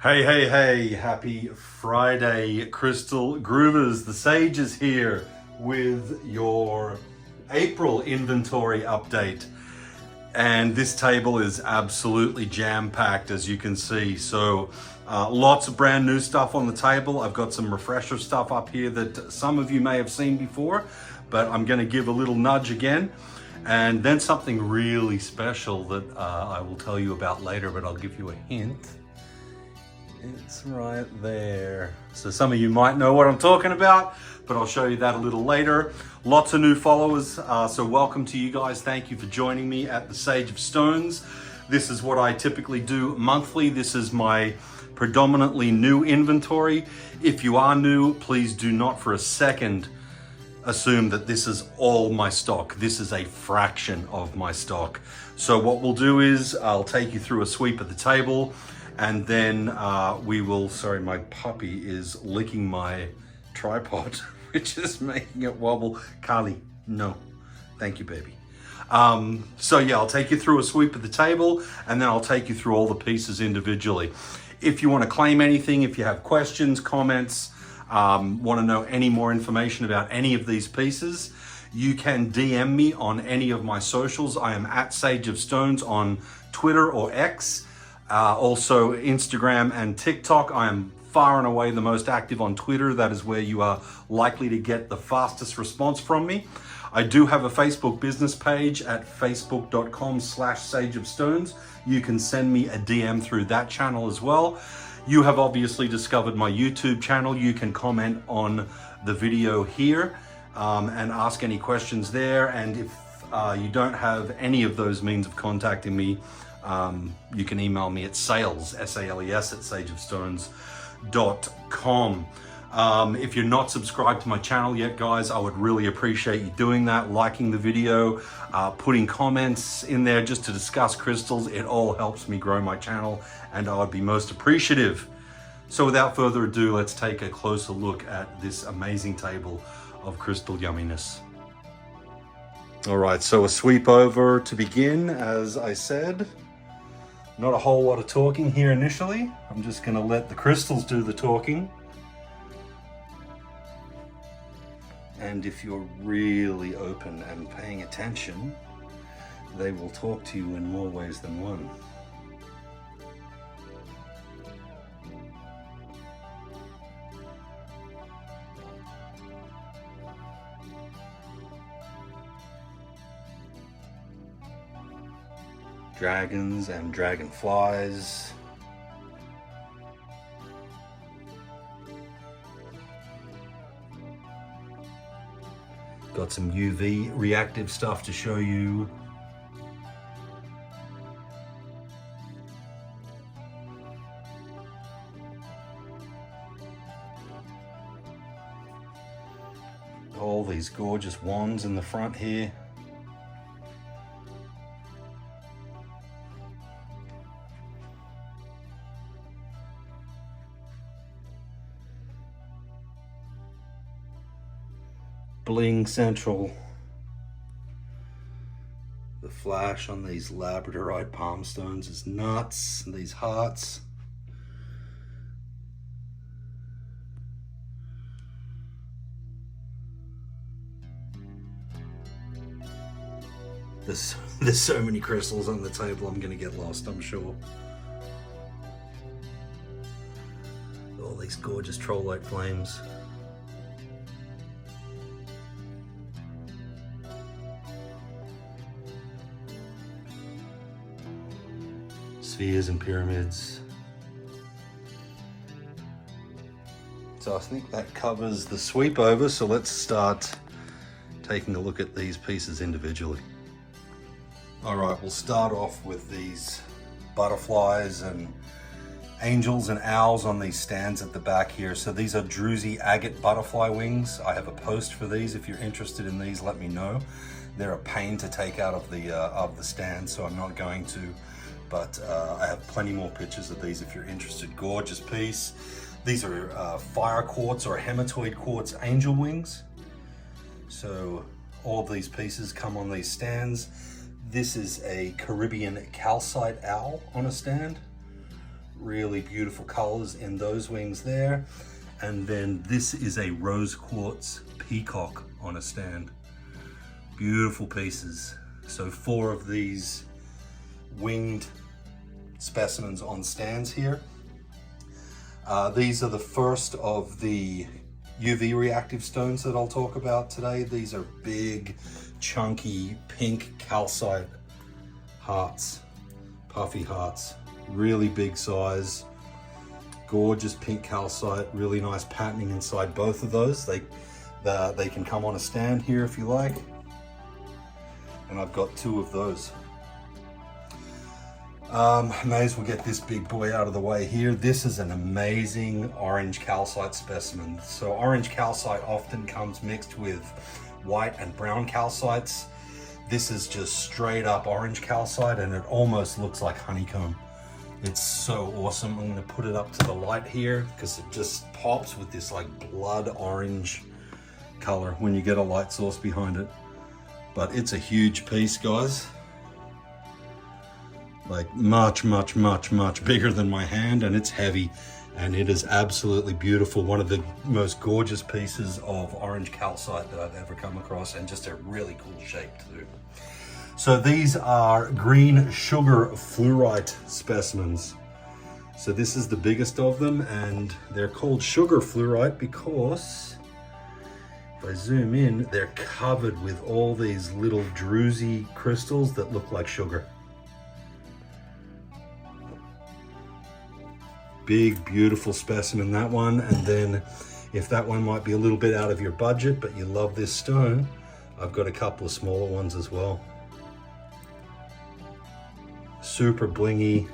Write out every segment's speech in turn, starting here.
Hey, hey, hey, happy Friday, Crystal Groovers. The Sage is here with your April inventory update. And this table is absolutely jam-packed, as you can see. So lots of brand new stuff on the table. I've got some refresher stuff up here that some of you may have seen before, but I'm gonna give a little nudge again. And then something really special that I will tell you about later, but I'll give you a hint. It's right there. So some of you might know what I'm talking about, but I'll show you that a little later. Lots of new followers, so welcome to you guys. Thank you for joining me at the Sage of Stones. This is what I typically do monthly. This is my predominantly new inventory. If you are new, please do not for a second assume that this is all my stock. This is a fraction of my stock. So what we'll do is I'll take you through a sweep of the table, and then we will, sorry, my puppy is licking my tripod, which is making it wobble. Carly, no, thank you, baby. So yeah, I'll take you through a sweep of the table, and then I'll take you through all the pieces individually. If you want to claim anything, if you have questions, comments, want to know any more information about any of these pieces, you can DM me on any of my socials. I am at Sage of Stones on Twitter or X. Also Instagram and TikTok. I am far and away the most active on Twitter. That is where you are likely to get the fastest response from me. I do have a Facebook business page at facebook.com/sageofstones. You can send me a DM through that channel as well. You have obviously discovered my YouTube channel. You can comment on the video here and ask any questions there. And if you don't have any of those means of contacting me, you can email me at sales, S-A-L-E-S, at sageofstones.com. If you're not subscribed to my channel yet, guys, I would really appreciate you doing that, liking the video, putting comments in there just to discuss crystals. It all helps me grow my channel, and I would be most appreciative. So without further ado, let's take a closer look at this amazing table of crystal yumminess. All right, so a sweep over to begin, as I said. Not a whole lot of talking here initially. I'm just gonna let the crystals do the talking. And if you're really open and paying attention, they will talk to you in more ways than one. Dragons and dragonflies. Got some UV reactive stuff to show you. All these gorgeous wands in the front here. Bling central. The flash on these labradorite palm stones is nuts. And these hearts. There's so many crystals on the table, I'm gonna get lost, I'm sure. All these gorgeous troll-light flames. Spheres and pyramids. So I think that covers the sweep over, so let's start taking a look at these pieces individually. All right, we'll start off with these butterflies and angels and owls on these stands at the back here. So these are druzy agate butterfly wings. I have a post for these. If you're interested in these, let me know. They're a pain to take out of the stand, so I'm not going to. But I have plenty more pictures of these if you're interested. Gorgeous piece. These are fire quartz or hematoid quartz angel wings. So all of these pieces come on these stands. This is a Caribbean calcite owl on a stand. Really beautiful colors in those wings there. And then this is a rose quartz peacock on a stand. Beautiful pieces. So 4 of these winged specimens on stands here. These are the first of the UV reactive stones that I'll talk about today. These are big, chunky, pink calcite hearts, puffy hearts, really big size, gorgeous pink calcite, really nice patterning inside both of those. They can come on a stand here if you like. And I've got 2 of those. May as well get this big boy out of the way here. This is an amazing orange calcite specimen. So orange calcite often comes mixed with white and brown calcites. This is just straight up orange calcite and it almost looks like honeycomb. It's so awesome. I'm gonna put it up to the light here because it just pops with this like blood orange color when you get a light source behind it. But it's a huge piece, guys. Like much bigger than my hand, and it's heavy, and it is absolutely beautiful. One of the most gorgeous pieces of orange calcite that I've ever come across, and just a really cool shape too. So these are green sugar fluorite specimens. So this is the biggest of them, and they're called sugar fluorite because if I zoom in, they're covered with all these little druzy crystals that look like sugar. Big, beautiful specimen, that one. And then if that one might be a little bit out of your budget, but you love this stone, I've got a couple of smaller ones as well. Super blingy,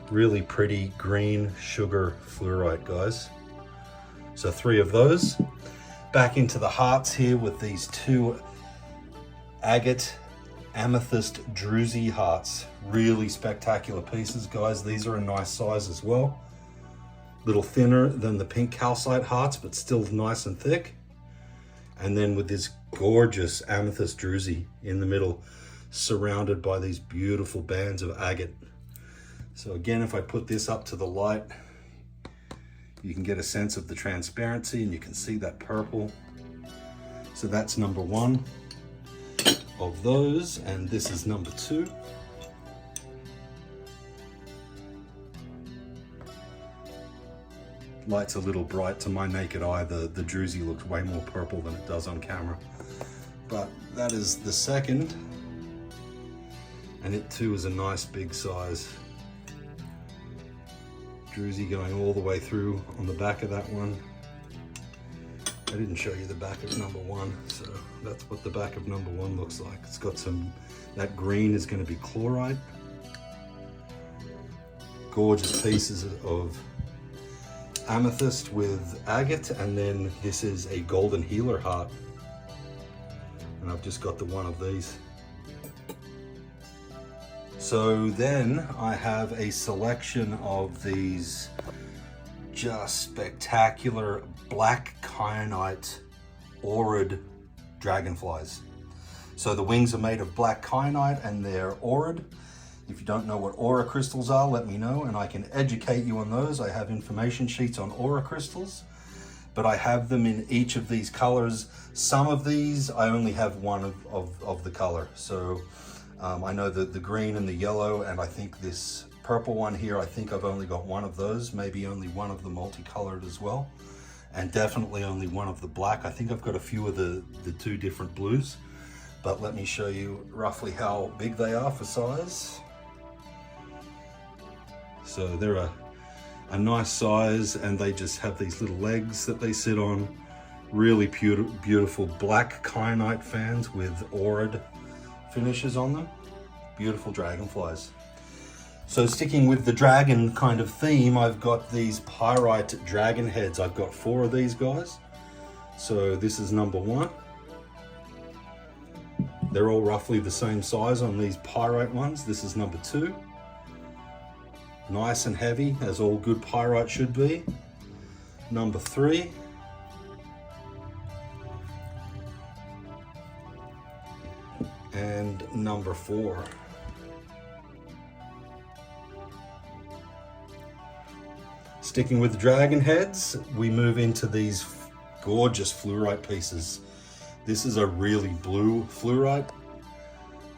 really pretty green sugar fluorite, guys. So 3 of those. Back into the hearts here with these 2 agate amethyst druzy hearts. Really spectacular pieces, guys. These are a nice size as well. Little thinner than the pink calcite hearts, but still nice and thick. And then with this gorgeous amethyst druzy in the middle, surrounded by these beautiful bands of agate. So again, if I put this up to the light, you can get a sense of the transparency and you can see that purple. So that's number 1 of those, and this is number 2. Light's a little bright to my naked eye. The druzy looks way more purple than it does on camera. But that is the second, and it too is a nice big size. Druzy going all the way through on the back of that one. I didn't show you the back of number 1, so that's what the back of number 1 looks like. It's got some, that green is going to be chlorite. Gorgeous pieces of amethyst with agate, and then this is a golden healer heart. And I've just got the 1 of these. So then I have a selection of these just spectacular black kyanite aurid dragonflies. So the wings are made of black kyanite and they're aurid. If you don't know what aura crystals are, let me know and I can educate you on those. I have information sheets on aura crystals, but I have them in each of these colors. Some of these I only have one of the color. So I know that the green and the yellow, and I think this purple one here, I think I've only got 1 of those, maybe only 1 of the multicolored as well, and definitely only 1 of the black. I think I've got a few of the 2 different blues, but let me show you roughly how big they are for size. So they're a nice size, and they just have these little legs that they sit on. Really beautiful black kyanite fans with aurid finishes on them. Beautiful dragonflies. So sticking with the dragon kind of theme, I've got these pyrite dragon heads. I've got 4 of these guys. So this is number 1. They're all roughly the same size on these pyrite ones. This is number 2. Nice and heavy, as all good pyrite should be. Number 3. And number 4. Sticking with the dragon heads, we move into these gorgeous fluorite pieces. This is a really blue fluorite.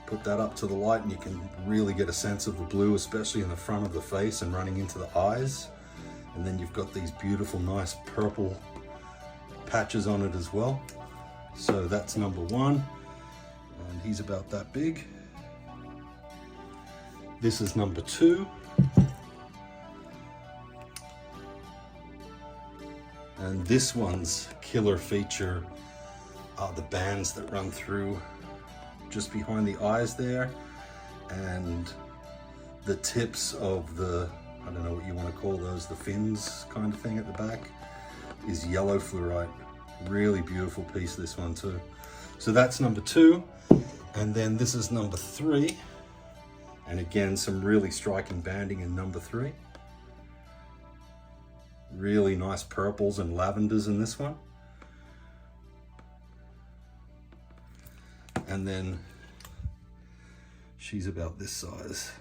Put that up to the light and you can really get a sense of the blue, especially in the front of the face and running into the eyes. And then you've got these beautiful, nice purple patches on it as well. So that's number one, and he's about that big. This is number two. And this one's killer feature are the bands that run through just behind the eyes there, and the tips of the, I don't know what you want to call those, the fins kind of thing at the back, is yellow fluorite. Really beautiful piece, this one too. So that's number two. And then this is number three. And again, some really striking banding in number three. Really nice purples and lavenders in this one. And then she's about this size.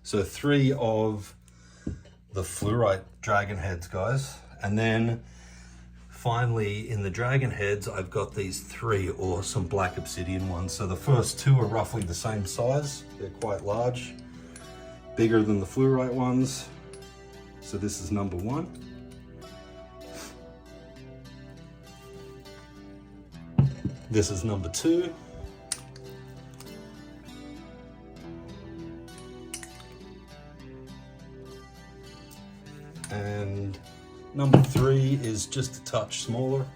So three of the fluorite dragon heads, guys. And then finally in the dragon heads, I've got these three awesome black obsidian ones. So the first two are roughly the same size. They're quite large, bigger than the fluorite ones. So this is number one. This is number two. And number three is just a touch smaller.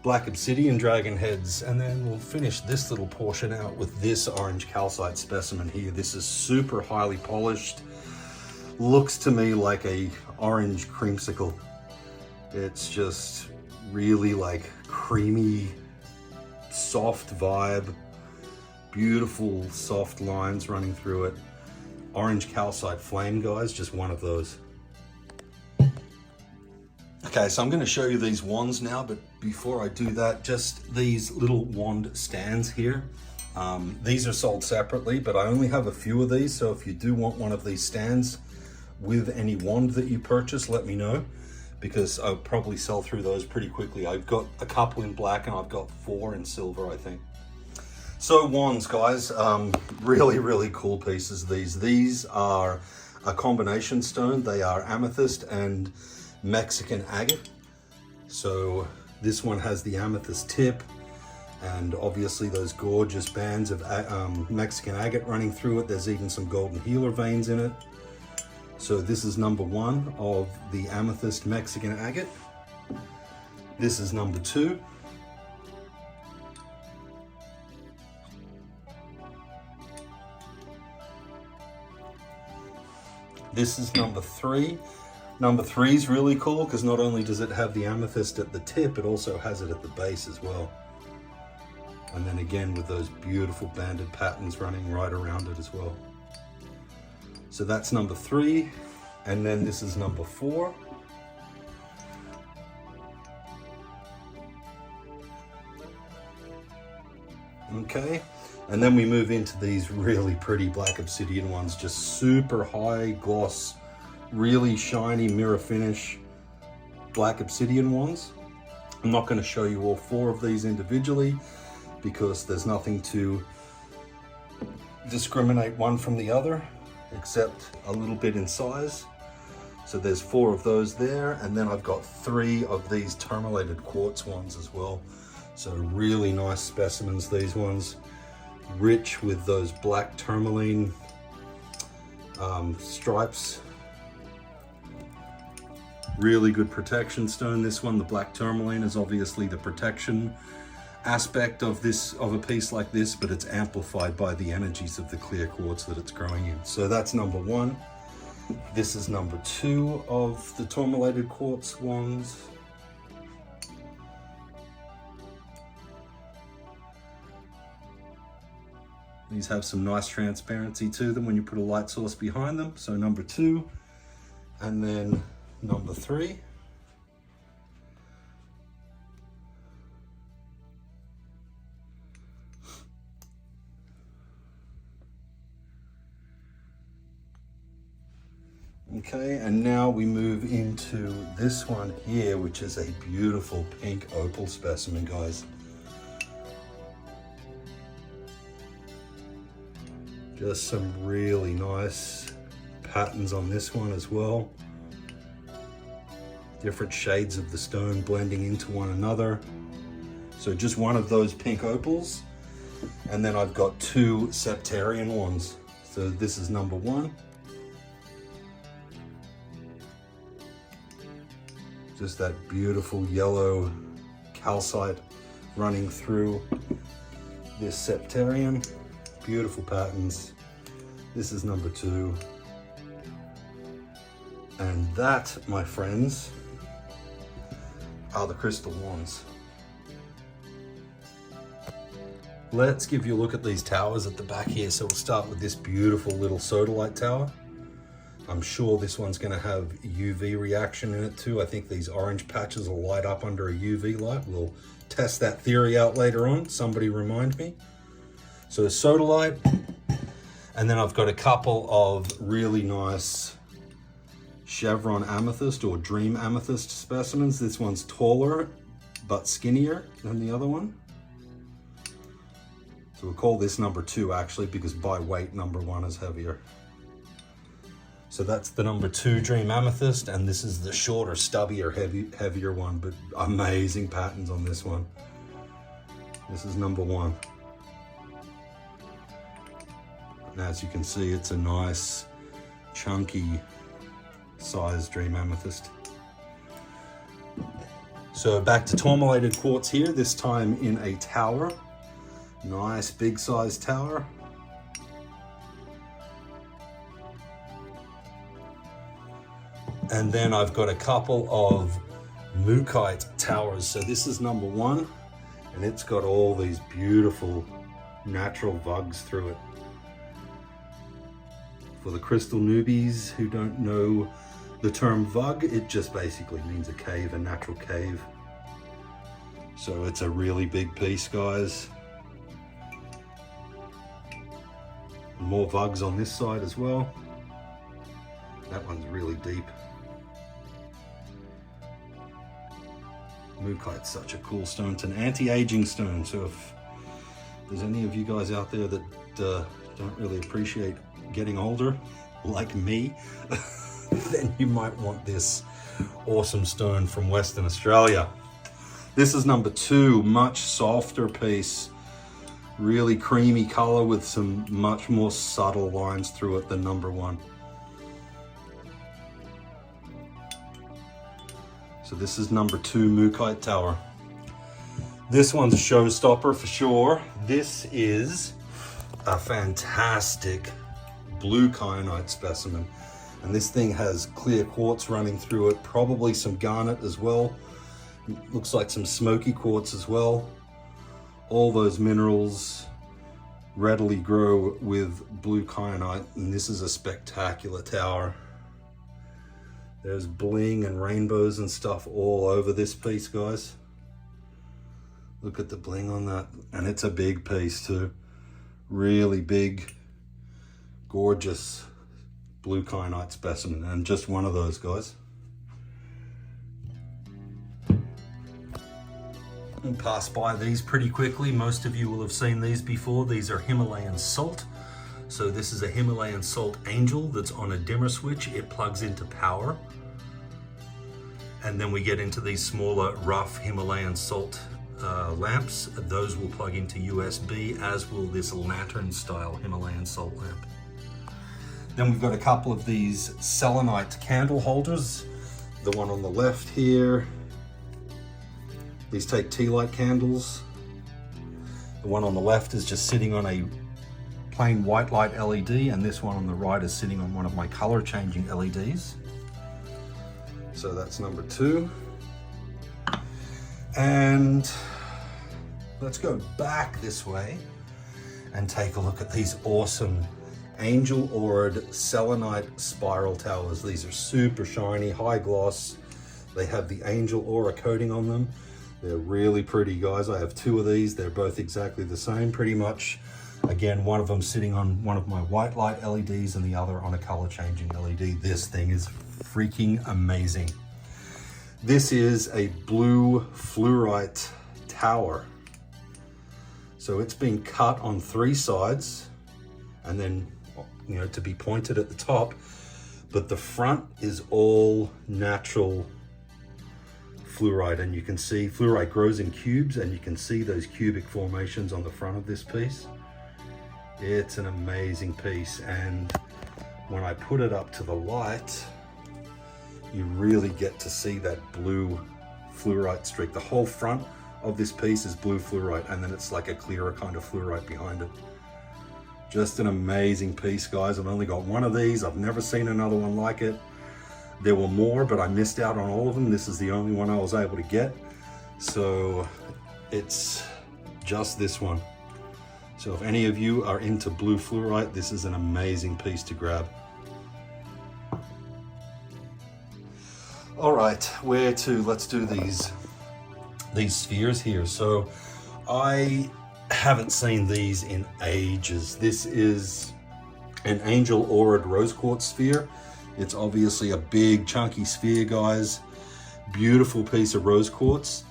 Black obsidian dragon heads, and then we'll finish this little portion out with this orange calcite specimen here. This is super highly polished. Looks to me like a orange creamsicle. It's just really like creamy, soft vibe. Beautiful soft lines running through it. Orange calcite flame, guys, just one of those. Okay, so I'm going to show you these wands now, but before I do that, just these little wand stands here. These are sold separately, but I only have a few of these, so if you do want one of these stands with any wand that you purchase, let me know, because I'll probably sell through those pretty quickly. I've got a couple in black and I've got 4 in silver, I think. So wands, guys, really, really cool pieces. These are a combination stone. They are amethyst and Mexican agate. So this one has the amethyst tip and obviously those gorgeous bands of Mexican agate running through it. There's even some golden healer veins in it. So this is number one of the amethyst Mexican agate. This is number two. This is number three. Number three is really cool because not only does it have the amethyst at the tip, it also has it at the base as well. And then again with those beautiful banded patterns running right around it as well. So that's number three. And then this is number four. Okay. And then we move into these really pretty black obsidian ones, just super high gloss, really shiny mirror finish black obsidian ones. I'm not going to show you all 4 of these individually because there's nothing to discriminate one from the other except a little bit in size. So there's 4 of those there, and then I've got 3 of these tourmalated quartz ones as well. So really nice specimens, these ones. Rich with those black tourmaline stripes. Really good protection stone. This one, the black tourmaline, is obviously the protection aspect of a piece like this, but it's amplified by the energies of the clear quartz that it's growing in. So that's number one. This is number 2 of the tourmalated quartz ones. These have some nice transparency to them when you put a light source behind them. So number 2, and then number 3. Okay, and now we move into this one here, which is a beautiful pink opal specimen, guys. Just some really nice patterns on this one as well. Different shades of the stone blending into one another. So just one of those pink opals. And then I've got two septarian ones. So this is number one. Just that beautiful yellow calcite running through this septarian. Beautiful patterns. This is number two. And that, my friends, are the crystal ones. Let's give you a look at these towers at the back here. So we'll start with this beautiful little sodalite tower. I'm sure this one's going to have UV reaction in it too. I think these orange patches will light up under a UV light. We'll test that theory out later on. Somebody remind me. So sodalite, and then I've got a couple of really nice chevron amethyst or dream amethyst specimens. This one's taller but skinnier than the other one. So we'll call this number two actually, because by weight number one is heavier. So that's the number two dream amethyst, and this is the shorter, stubbier, heavier one, but amazing patterns on this one. This is number one. And as you can see, it's a nice, chunky size dream amethyst. So back to tourmalated quartz here, this time in a tower. Nice big size tower. And then I've got a couple of mookaite towers. So this is number one, and it's got all these beautiful natural vugs through it. For the crystal newbies who don't know the term vug, it just basically means a cave, a natural cave. So it's a really big piece, guys. More vugs on this side as well. That one's really deep. Mookaite's such a cool stone. It's an anti-aging stone, so if there's any of you guys out there that don't really appreciate getting older, like me, then you might want this awesome stone from Western Australia. This is number two, much softer piece, really creamy color with some much more subtle lines through it than number one. So this is number two mookaite tower. This one's a showstopper for sure. This is a fantastic blue kyanite specimen. And this thing has clear quartz running through it, probably some garnet as well. Looks like some smoky quartz as well. All those minerals readily grow with blue kyanite, and this is a spectacular tower. There's bling and rainbows and stuff all over this piece, guys. Look at the bling on that. And it's a big piece too. Really big, gorgeous blue kyanite specimen, and just one of those, guys. We'll pass by these pretty quickly. Most of you will have seen these before. These are Himalayan salt. So this is a Himalayan salt angel that's on a dimmer switch. It plugs into power. And then we get into these smaller, rough Himalayan salt lamps. Those will plug into USB, as will this lantern style Himalayan salt lamp. Then we've got a couple of these selenite candle holders. The one on the left here, these take tea light candles. The one on the left is just sitting on a plain white light LED, and this one on the right is sitting on one of my color changing LEDs. So that's number two. And let's go back this way and take a look at these awesome angel aured selenite spiral towers. These are super shiny, high gloss. They have the angel aura coating on them. They're really pretty, guys. I have two of these. They're both exactly the same, pretty much Again, one of them sitting on one of my white light LEDs and the other on a color changing LED. This thing is freaking amazing. This is a blue fluorite tower. So it's been cut on 3 sides and then, you know, to be pointed at the top, but the front is all natural fluorite, and you can see fluorite grows in cubes, and you can see those cubic formations on the front of this piece. It's an amazing piece, and when I put it up to the light, you really get to see that blue fluorite streak. The whole front of this piece is blue fluorite, and then it's like a clearer kind of fluorite behind it. Just an amazing piece, guys. I've only got one of these. I've never seen another one like it. There were more, but I missed out on all of them. This is the only one I was able to get. So it's just this one. So if any of you are into blue fluorite, this is an amazing piece to grab. All right, where to? Let's do these spheres here. So I haven't seen these in ages. This is an angel aurid rose quartz sphere. It's obviously a big chunky sphere, guys. Beautiful piece of rose quartz.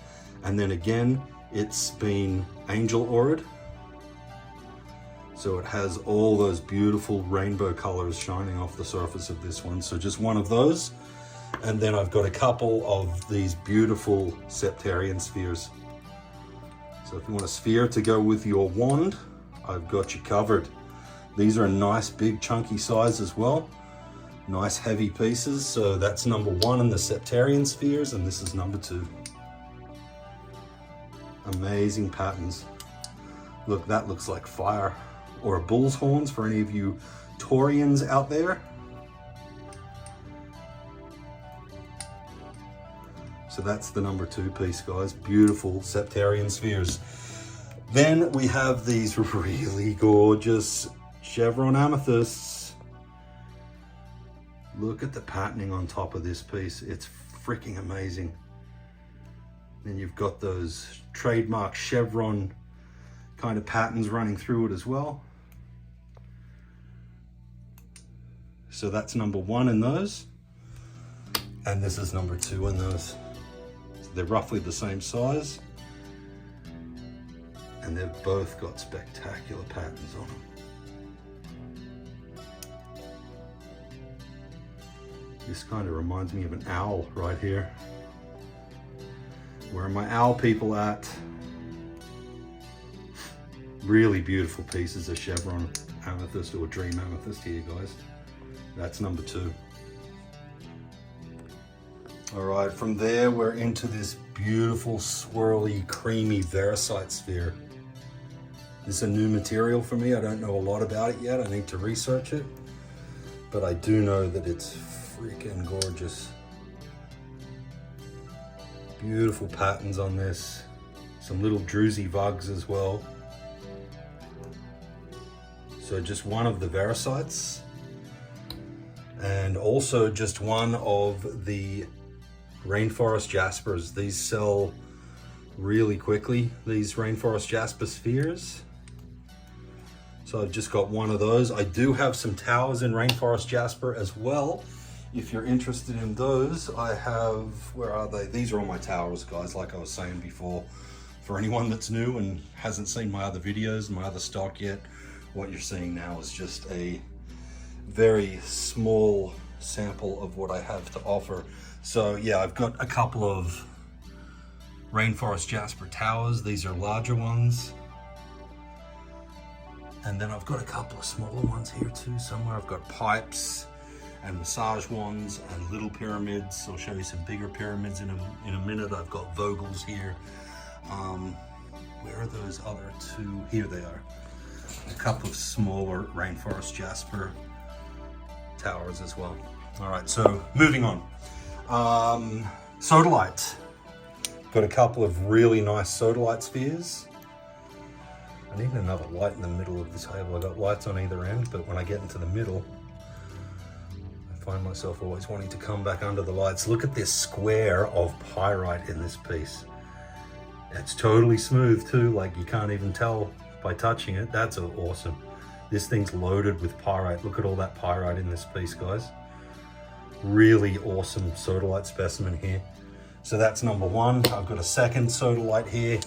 And then again, it's been angel aurid. So it has all those beautiful rainbow colors shining off the surface of this one. So just one of those. And then I've got a couple of these beautiful septarian spheres. So if you want a sphere to go with your wand, I've got you covered. These are a nice big chunky size as well. Nice heavy pieces. So that's number 1 in the septarian spheres, and this is number 2. Amazing patterns. Look, that looks like fire or a bull's horns for any of you Taurians out there. So that's the number 2 piece, guys. Beautiful septarian spheres. Then we have these really gorgeous chevron amethysts. Look at the patterning on top of this piece. It's freaking amazing. Then you've got those trademark chevron kind of patterns running through it as well. So that's number 1 in those. And this is number 2 in those. They're roughly the same size, and they've both got spectacular patterns on them. This kind of reminds me of an owl right here. Where are my owl people at? Really beautiful pieces of chevron amethyst or dream amethyst here, guys. That's number 2. All right, from there, we're into this beautiful, swirly, creamy Varisite sphere. This is a new material for me. I don't know a lot about it yet. I need to research it, but I do know that it's freaking gorgeous. Beautiful patterns on this. Some little druzy vugs as well. So just one of the Varisites, and also just one of the rainforest jaspers. These sell really quickly, these rainforest jasper spheres. So I've just got one of those. I do have some towers in rainforest jasper as well. If you're interested in those, I have, where are they? These are all my towers, guys, like I was saying before. For anyone that's new and hasn't seen my other videos, my other stock yet, what you're seeing now is just a very small sample of what I have to offer. So yeah, I've got a couple of rainforest jasper towers. These are larger ones. And then I've got a couple of smaller ones here too somewhere. I've got pipes and massage wands and little pyramids. I'll show you some bigger pyramids in a minute. I've got Vogels here. Where are those other 2? Here they are. A couple of smaller rainforest jasper towers as well. All right, so moving on. Sodalite. Got a couple of really nice sodalite spheres. I need another light in the middle of the table. I've got lights on either end, but when I get into the middle, I find myself always wanting to come back under the lights. Look at this square of pyrite in this piece. It's totally smooth too, like you can't even tell by touching it. That's awesome. This thing's loaded with pyrite. Look at all that pyrite in this piece, guys. Really awesome sodalite specimen here. So that's number one. I've got a second sodalite here.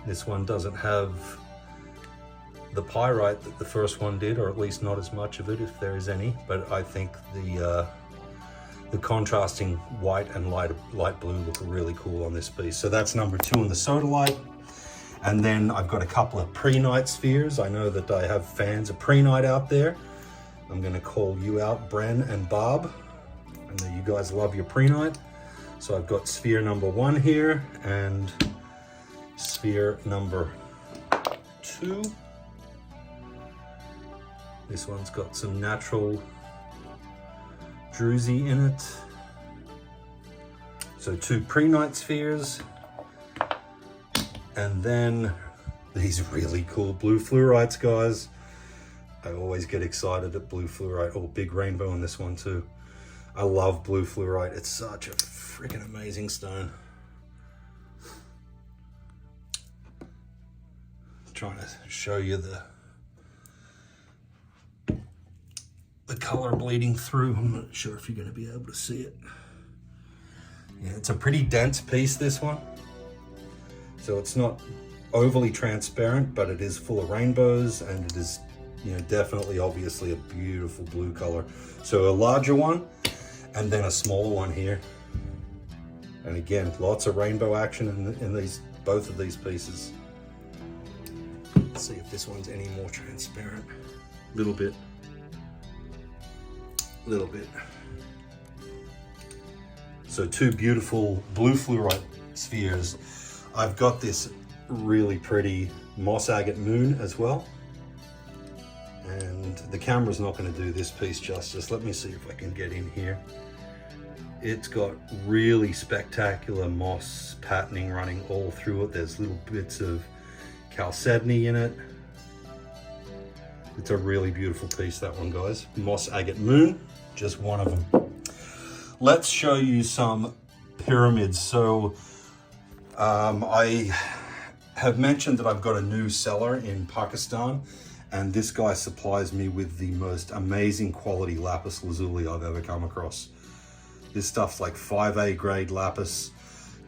This one doesn't have the pyrite that the first one did, or at least not as much of it, if there is any. But I think the contrasting white and light blue look really cool on this piece. So that's number two in the sodalite. And then I've got a couple of prehnite spheres. I know that I have fans of prehnite out there. I'm gonna call you out, Bren and Bob. I know you guys love your prehnite. So I've got sphere number one here and sphere number two. This one's got some natural druzy in it. So two prehnite spheres. And then these really cool blue fluorites, guys. I always get excited at blue fluorite. Oh, big rainbow in this one too. I love blue fluorite. It's such a freaking amazing stone. I'm trying to show you the color bleeding through. I'm not sure if you're going to be able to see it. Yeah, it's a pretty dense piece, this one. So it's not overly transparent, but it is full of rainbows, and it is, you know, definitely obviously a beautiful blue color. So a larger one and then a smaller one here. And again, lots of rainbow action in these, both of these pieces. Let's see if this one's any more transparent. Little bit. Little bit. So two beautiful blue fluorite spheres. I've got this really pretty moss agate moon as well. And the camera's not going to do this piece justice. Let me see if I can get in here. It's got really spectacular moss patterning running all through it. There's little bits of chalcedony in it. It's a really beautiful piece, that one, guys. Moss agate moon, just one of them. Let's show you some pyramids. So I have mentioned that I've got a new seller in Pakistan, and this guy supplies me with the most amazing quality lapis lazuli I've ever come across. This stuff's like 5A grade lapis.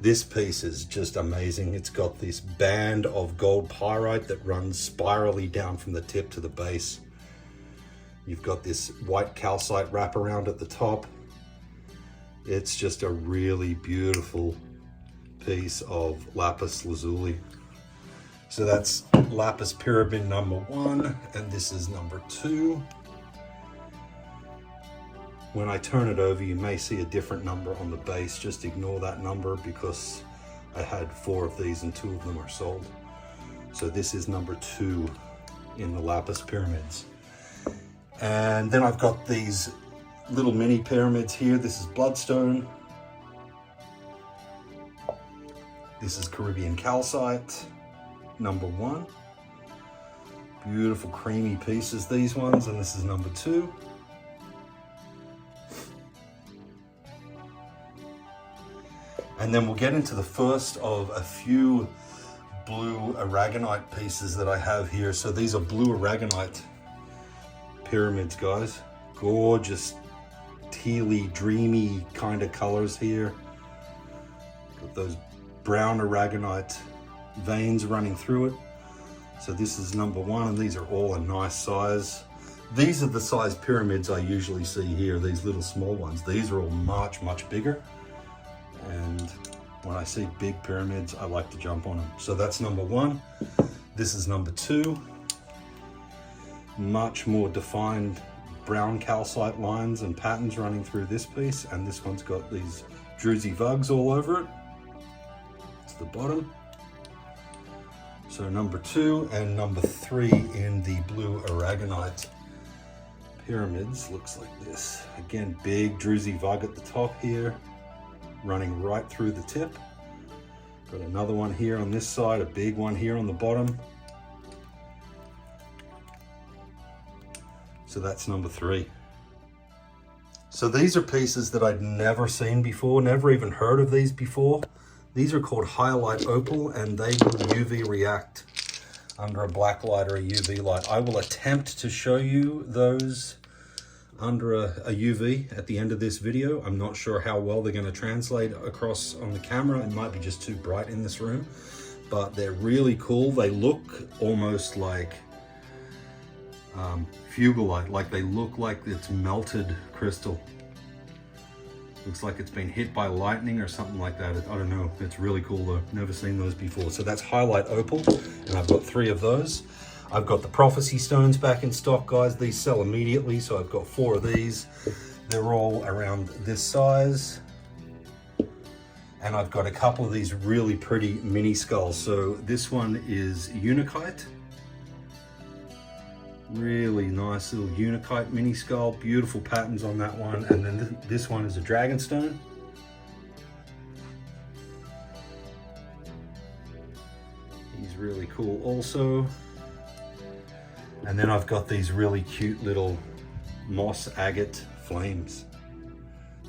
This piece is just amazing. It's got this band of gold pyrite that runs spirally down from the tip to the base. You've got this white calcite wraparound at the top. It's just a really beautiful piece of lapis lazuli. So that's lapis pyramid number one, and this is number two. When I turn it over, you may see a different number on the base. Just ignore that number because I had 4 of these and 2 of them are sold. So this is number 2 in the lapis pyramids. And then I've got these little mini pyramids here. This is bloodstone. This is Caribbean calcite, number 1. Beautiful creamy pieces, these ones, and this is number 2. And then we'll get into the first of a few blue aragonite pieces that I have here. So these are blue aragonite pyramids, guys. Gorgeous, tealy, dreamy kind of colors here. Got those brown aragonite veins running through it. So this is number 1, and these are all a nice size. These are the size pyramids I usually see here, these little small ones. These are all much, much bigger. And when I see big pyramids, I like to jump on them. So that's number 1. This is number 2. Much more defined brown calcite lines and patterns running through this piece. And this one's got these druzy vugs all over it. It's the bottom. So number 2 and number 3 in the blue aragonite pyramids looks like this. Again, big druzy vug at the top here, running right through the tip. Got another one here on this side, a big one here on the bottom. So that's number 3. So these are pieces that I'd never seen before, never even heard of these before. These are called Hyalite Opal, and they will UV react under a black light or a UV light. I will attempt to show you those under a UV at the end of this video. I'm not sure how well they're going to translate across on the camera. It might be just too bright in this room, but they're really cool. They look almost like fugolite, like they look like it's melted crystal. Looks like it's been hit by lightning or something like that. I don't know. It's really cool though. Never seen those before. So that's highlight opal, and I've got 3 of those. I've got the prophecy stones back in stock, guys. These sell immediately, so I've got 4 of these. They're all around this size. And I've got a couple of these really pretty mini skulls. So this one is Unikite. Really nice little Unikite mini skull. Beautiful patterns on that one. And then this one is a Dragonstone. He's really cool also. And then I've got these really cute little moss agate flames.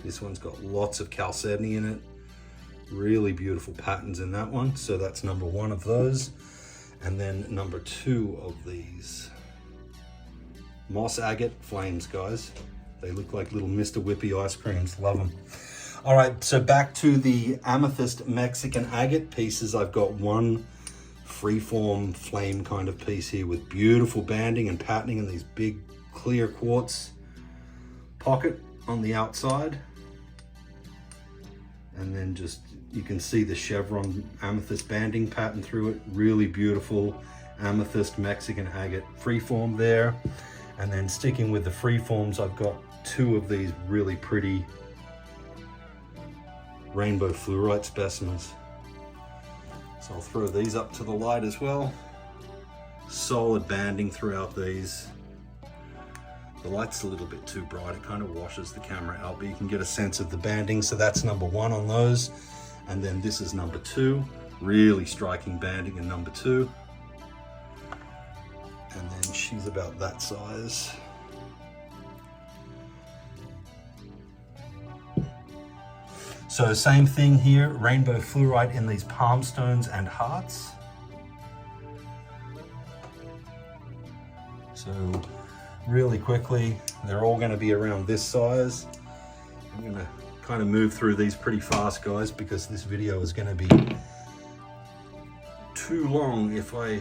This one's got lots of chalcedony in it. Really beautiful patterns in that one. So that's number 1 of those. And then number 2 of these. Moss agate flames, guys. They look like little Mr. Whippy ice creams. Love them. All right, so back to the amethyst Mexican agate pieces. I've got one freeform flame kind of piece here with beautiful banding and patterning in these big clear quartz pocket on the outside. And then just, you can see the chevron amethyst banding pattern through it. Really beautiful amethyst Mexican agate freeform there. And then sticking with the freeforms, I've got 2 of these really pretty rainbow fluorite specimens. So I'll throw these up to the light as well. Solid banding throughout these. The light's a little bit too bright. It kind of washes the camera out, but you can get a sense of the banding. So that's number 1 on those. And then this is number 2. Really striking banding in number 2. And then she's about that size. So same thing here, rainbow fluorite in these palm stones and hearts. So really quickly, they're all going to be around this size. I'm going to kind of move through these pretty fast, guys, because this video is going to be too long if I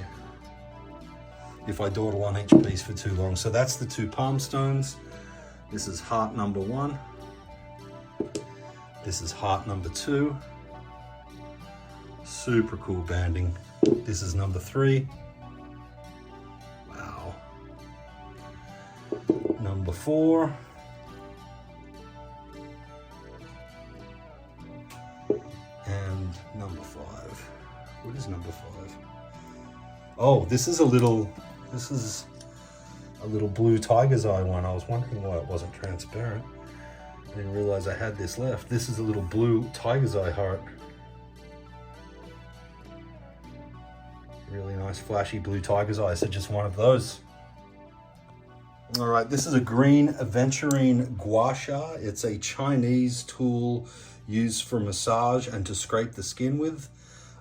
dawdle on each piece for too long. So that's the 2 palm stones. This is heart number 1. This is heart number 2. Super cool banding. This is number 3. Wow. Number 4. And number 5. What is number 5? Oh, this is a little blue tiger's eye one. I was wondering why it wasn't transparent. I didn't realize I had this left. This is a little blue tiger's eye heart. Really nice flashy blue tiger's eye. So just one of those. All right, this is a green aventurine gua sha. It's a Chinese tool used for massage and to scrape the skin with.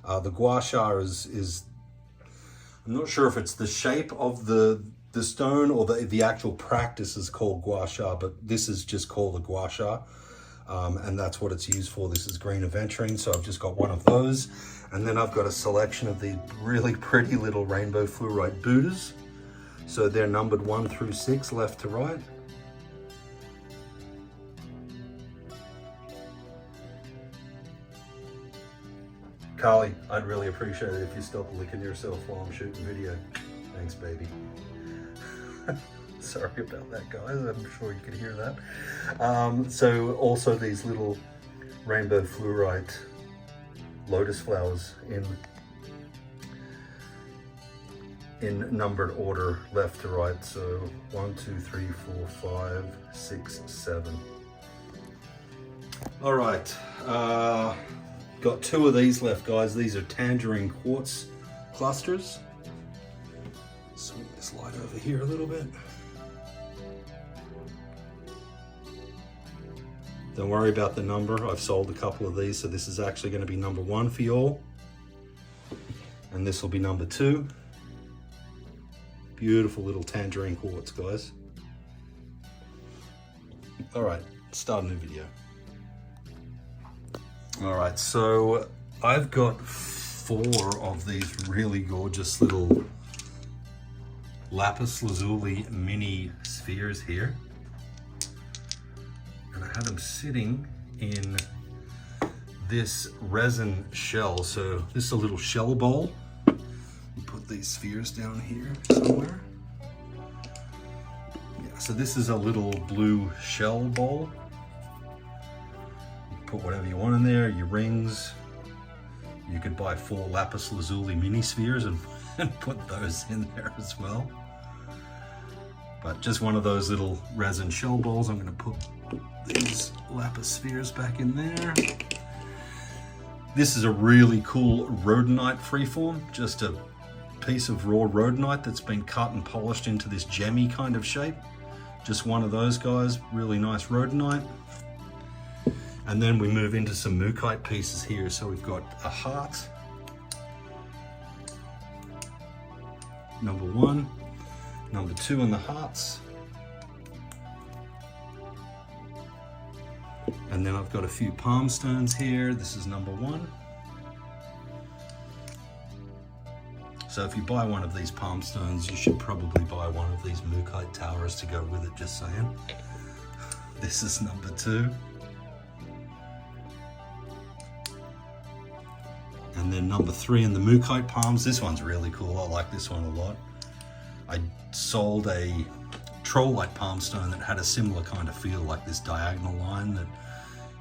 The gua sha is I'm not sure if it's the shape of the stone or the actual practice is called gua sha, but this is just called the gua sha. And that's what it's used for. This is green aventurine, so I've just got one of those. And then I've got a selection of these really pretty little rainbow fluorite Buddhas. So they're numbered 1 through 6, left to right. Carly, I'd really appreciate it if you stop licking yourself while I'm shooting video. Thanks, baby. Sorry about that, guys. I'm sure you could hear that. So also these little rainbow fluorite lotus flowers in numbered order, left to right. So 1, 2, 3, 4, 5, 6, 7. All right. Got 2 of these left, guys. These are tangerine quartz clusters. Swing this light over here a little bit. Don't worry about the number. I've sold a couple of these, so this is actually going to be number 1 for you all. And this will be number 2. Beautiful little tangerine quartz, guys. All right, start a new video. All right, so I've got 4 of these really gorgeous little lapis lazuli mini spheres here. And I had them sitting in this resin shell. So this is a little shell bowl. We put these spheres down here somewhere. Yeah, so this is a little blue shell bowl. You put whatever you want in there, your rings. You could buy 4 lapis lazuli mini spheres and put those in there as well. But just one of those little resin shell bowls. I'm going to put these lapis spheres back in there. This is a really cool rhodonite freeform, just a piece of raw rhodonite that's been cut and polished into this gemmy kind of shape. Just one of those guys, really nice rhodonite. And then we move into some mookaite pieces here. So we've got a heart, number 1, number 2 in the hearts. And then I've got a few palm stones here. This is number 1. So if you buy one of these palm stones, you should probably buy one of these mookaite towers to go with it, just saying. This is number 2. And then number 3 in the mookaite palms. This one's really cool. I like this one a lot. I sold a troll-like palm stone that had a similar kind of feel, like this diagonal line that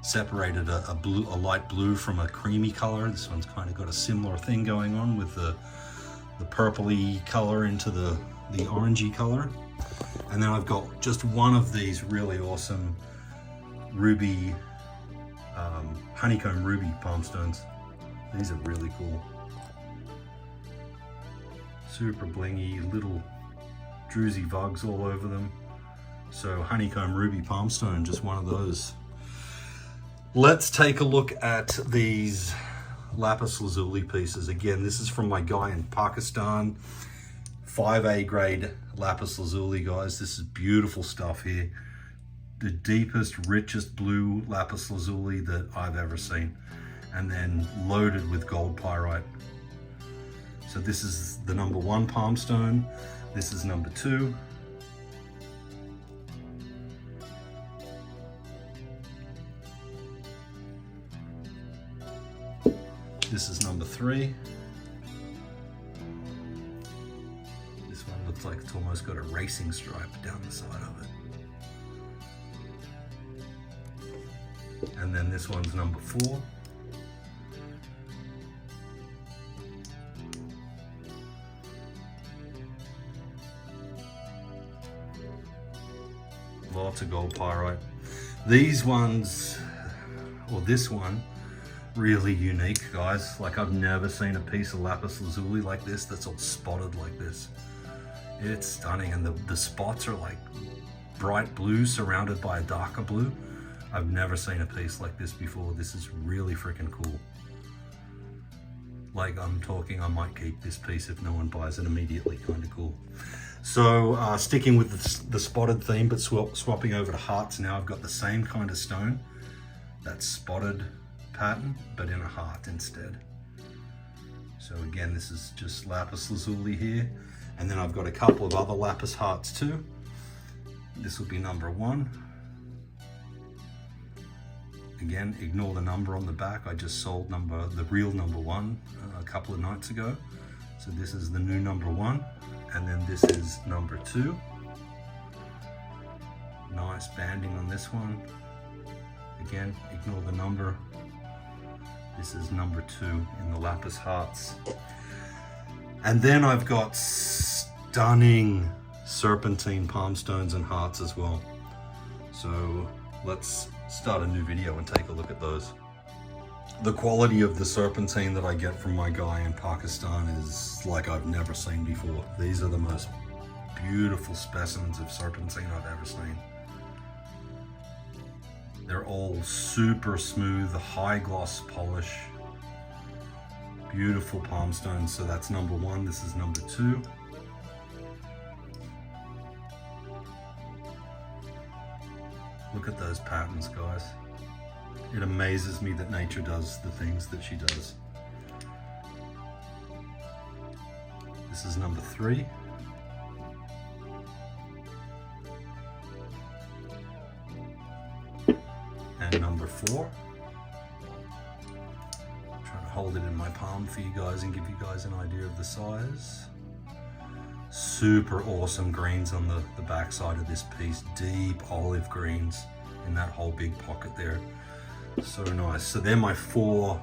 separated a light blue from a creamy color. This one's kind of got a similar thing going on with the purpley color into the orangey color. And then I've got just one of these really awesome ruby, honeycomb ruby palm stones. These are really cool. Super blingy, little druzy vugs all over them. So honeycomb ruby palm stone, just one of those. Let's take a look at these lapis lazuli pieces. Again, this is from my guy in Pakistan. 5A grade lapis lazuli, guys. This is beautiful stuff here. The deepest, richest blue lapis lazuli that I've ever seen. And then loaded with gold pyrite. So this is the number 1 palm stone. This is number 2. This is number 3. This one looks like it's almost got a racing stripe down the side of it. And then this one's number 4. Lots of gold pyrite. These ones, or this one, really unique, guys. Like, I've never seen a piece of lapis lazuli like this that's all spotted like this. It's stunning, and the spots are like bright blue surrounded by a darker blue. I've never seen a piece like this before. This is really freaking cool. Like, I'm talking, I might keep this piece if no one buys it immediately. Kind of cool. So sticking with the spotted theme, but swapping over to hearts now. I've got the same kind of stone, that spotted pattern, but in a heart instead. So again, this is just lapis lazuli here. And then I've got a couple of other lapis hearts too. This will be number 1. Again, ignore the number on the back. I just sold the real number 1 a couple of nights ago. So this is the new number 1. And then this is number 2. Nice banding on this one. Again, ignore the number. This is number 2 in the lapis hearts. And then I've got stunning serpentine palm stones and hearts as well. So let's start a new video and take a look at those. The quality of the serpentine that I get from my guy in Pakistan is like I've never seen before. These are the most beautiful specimens of serpentine I've ever seen. They're all super smooth, high gloss polish, beautiful palm stones. So that's number 1, this is number 2. Look at those patterns, guys. It amazes me that nature does the things that she does. This is number 3. And number 4. I'm trying to hold it in my palm for you guys and give you guys an idea of the size. Super awesome greens on the back side of this piece. Deep olive greens in that whole big pocket there. So nice. So they're my 4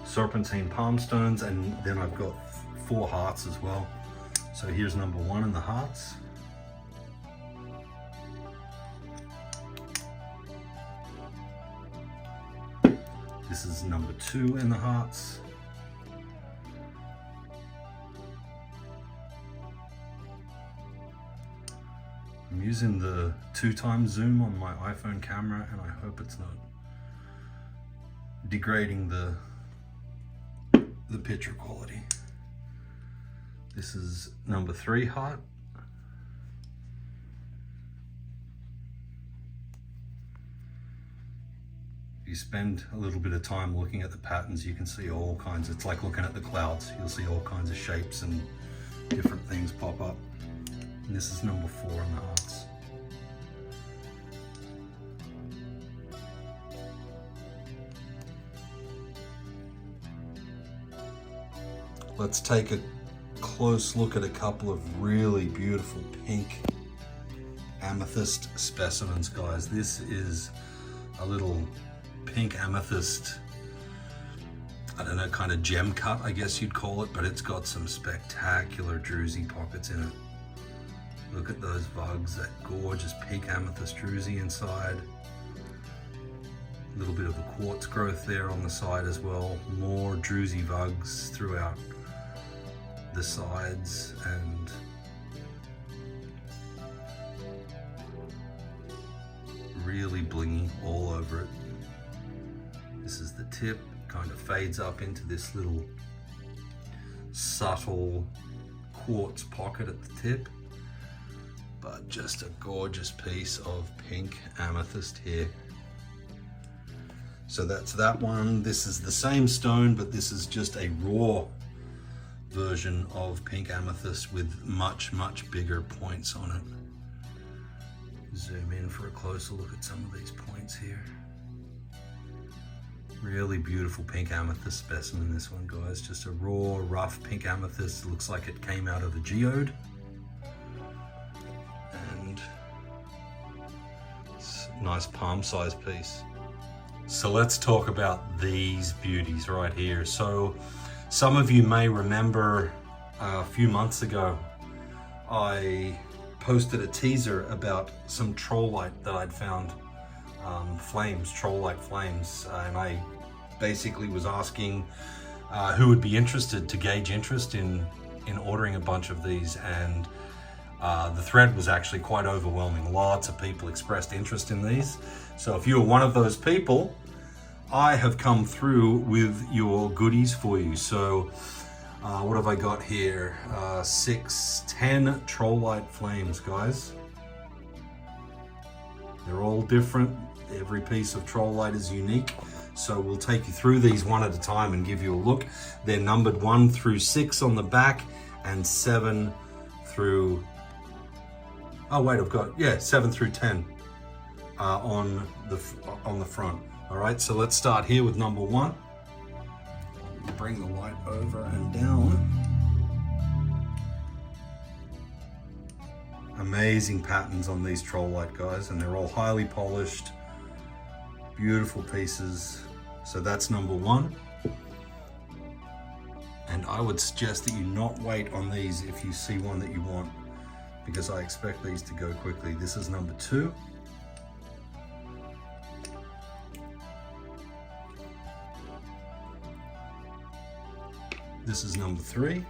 serpentine palm stones, and then I've got 4 hearts as well. So here's number 1 in the hearts. This is number 2 in the hearts. I'm using the 2x zoom on my iPhone camera, and I hope it's not degrading the picture quality. This is number 3 heart. If you spend a little bit of time looking at the patterns, you can see all kinds. It's like looking at the clouds. You'll see all kinds of shapes and different things pop up. And this is number 4 in the hearts. Let's take a close look at a couple of really beautiful pink amethyst specimens, guys. This is a little pink amethyst, I don't know, kind of gem cut, I guess you'd call it, but it's got some spectacular druzy pockets in it. Look at those vugs, that gorgeous pink amethyst druzy inside. A little bit of a quartz growth there on the side as well. More druzy vugs throughout the sides, and really blingy all over it. This is the tip, kind of fades up into this little subtle quartz pocket at the tip. But just a gorgeous piece of pink amethyst here. So that's that one. This is the same stone, but this is just a raw version of pink amethyst with much, much bigger points on it. Zoom in for a closer look at some of these points here. Really beautiful pink amethyst specimen, this one, guys. Just a raw, rough pink amethyst. It looks like it came out of a geode. Nice palm-sized piece. So let's talk about these beauties right here. So some of you may remember a few months ago, I posted a teaser about some trollite that I'd found, trollite flames, and I basically was asking who would be interested, to gauge interest in ordering a bunch of these, and the thread was actually quite overwhelming. Lots of people expressed interest in these. So if you're one of those people, I have come through with your goodies for you. So what have I got here? 10 trollite flames, guys. They're all different. Every piece of trollite is unique. So we'll take you through these one at a time and give you a look. They're numbered 1 through 6 on the back and 7 through, oh wait, I've got, 7 through 10 on the front. All right, so let's start here with number 1. Bring the light over and down. Amazing patterns on these trollite, guys, and they're all highly polished, beautiful pieces. So that's number 1. And I would suggest that you not wait on these if you see one that you want, because I expect these to go quickly. This is number 2. This is number 3.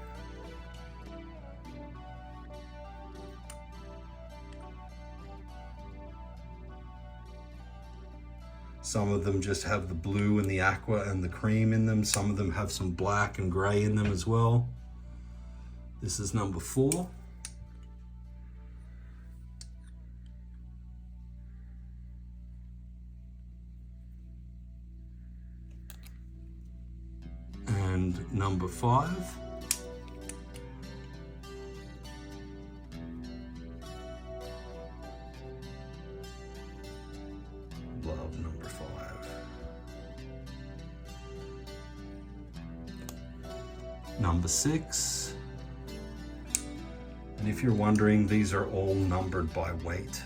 Some of them just have the blue and the aqua and the cream in them. Some of them have some black and gray in them as well. This is number 4. number 5. Love number 5. Number 6. And if you're wondering, these are all numbered by weight.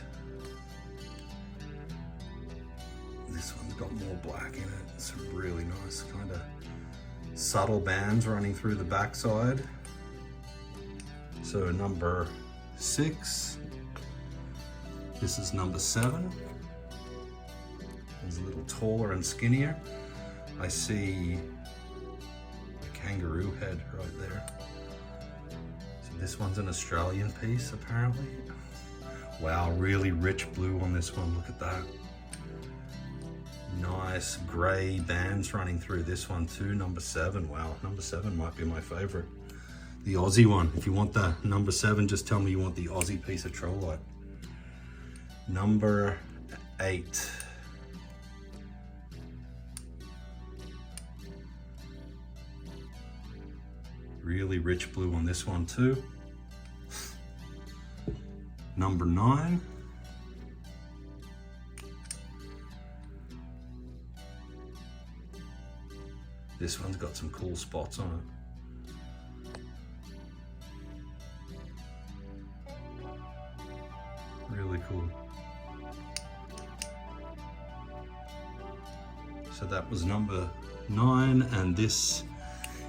This one's got more black in it. It's really nice, kind of subtle bands running through the backside. So number 6. This is number 7. It's a little taller and skinnier. I see a kangaroo head right there. So this one's an Australian piece apparently. Wow, really rich blue on this one, look at that. Nice grey bands running through this one too, number 7. Wow, number 7 might be my favorite. The Aussie one. If you want the number 7, just tell me you want the Aussie piece of Trollite. Number 8. Really rich blue on this one too. Number 9. This one's got some cool spots on it. Really cool. So that was number 9, and this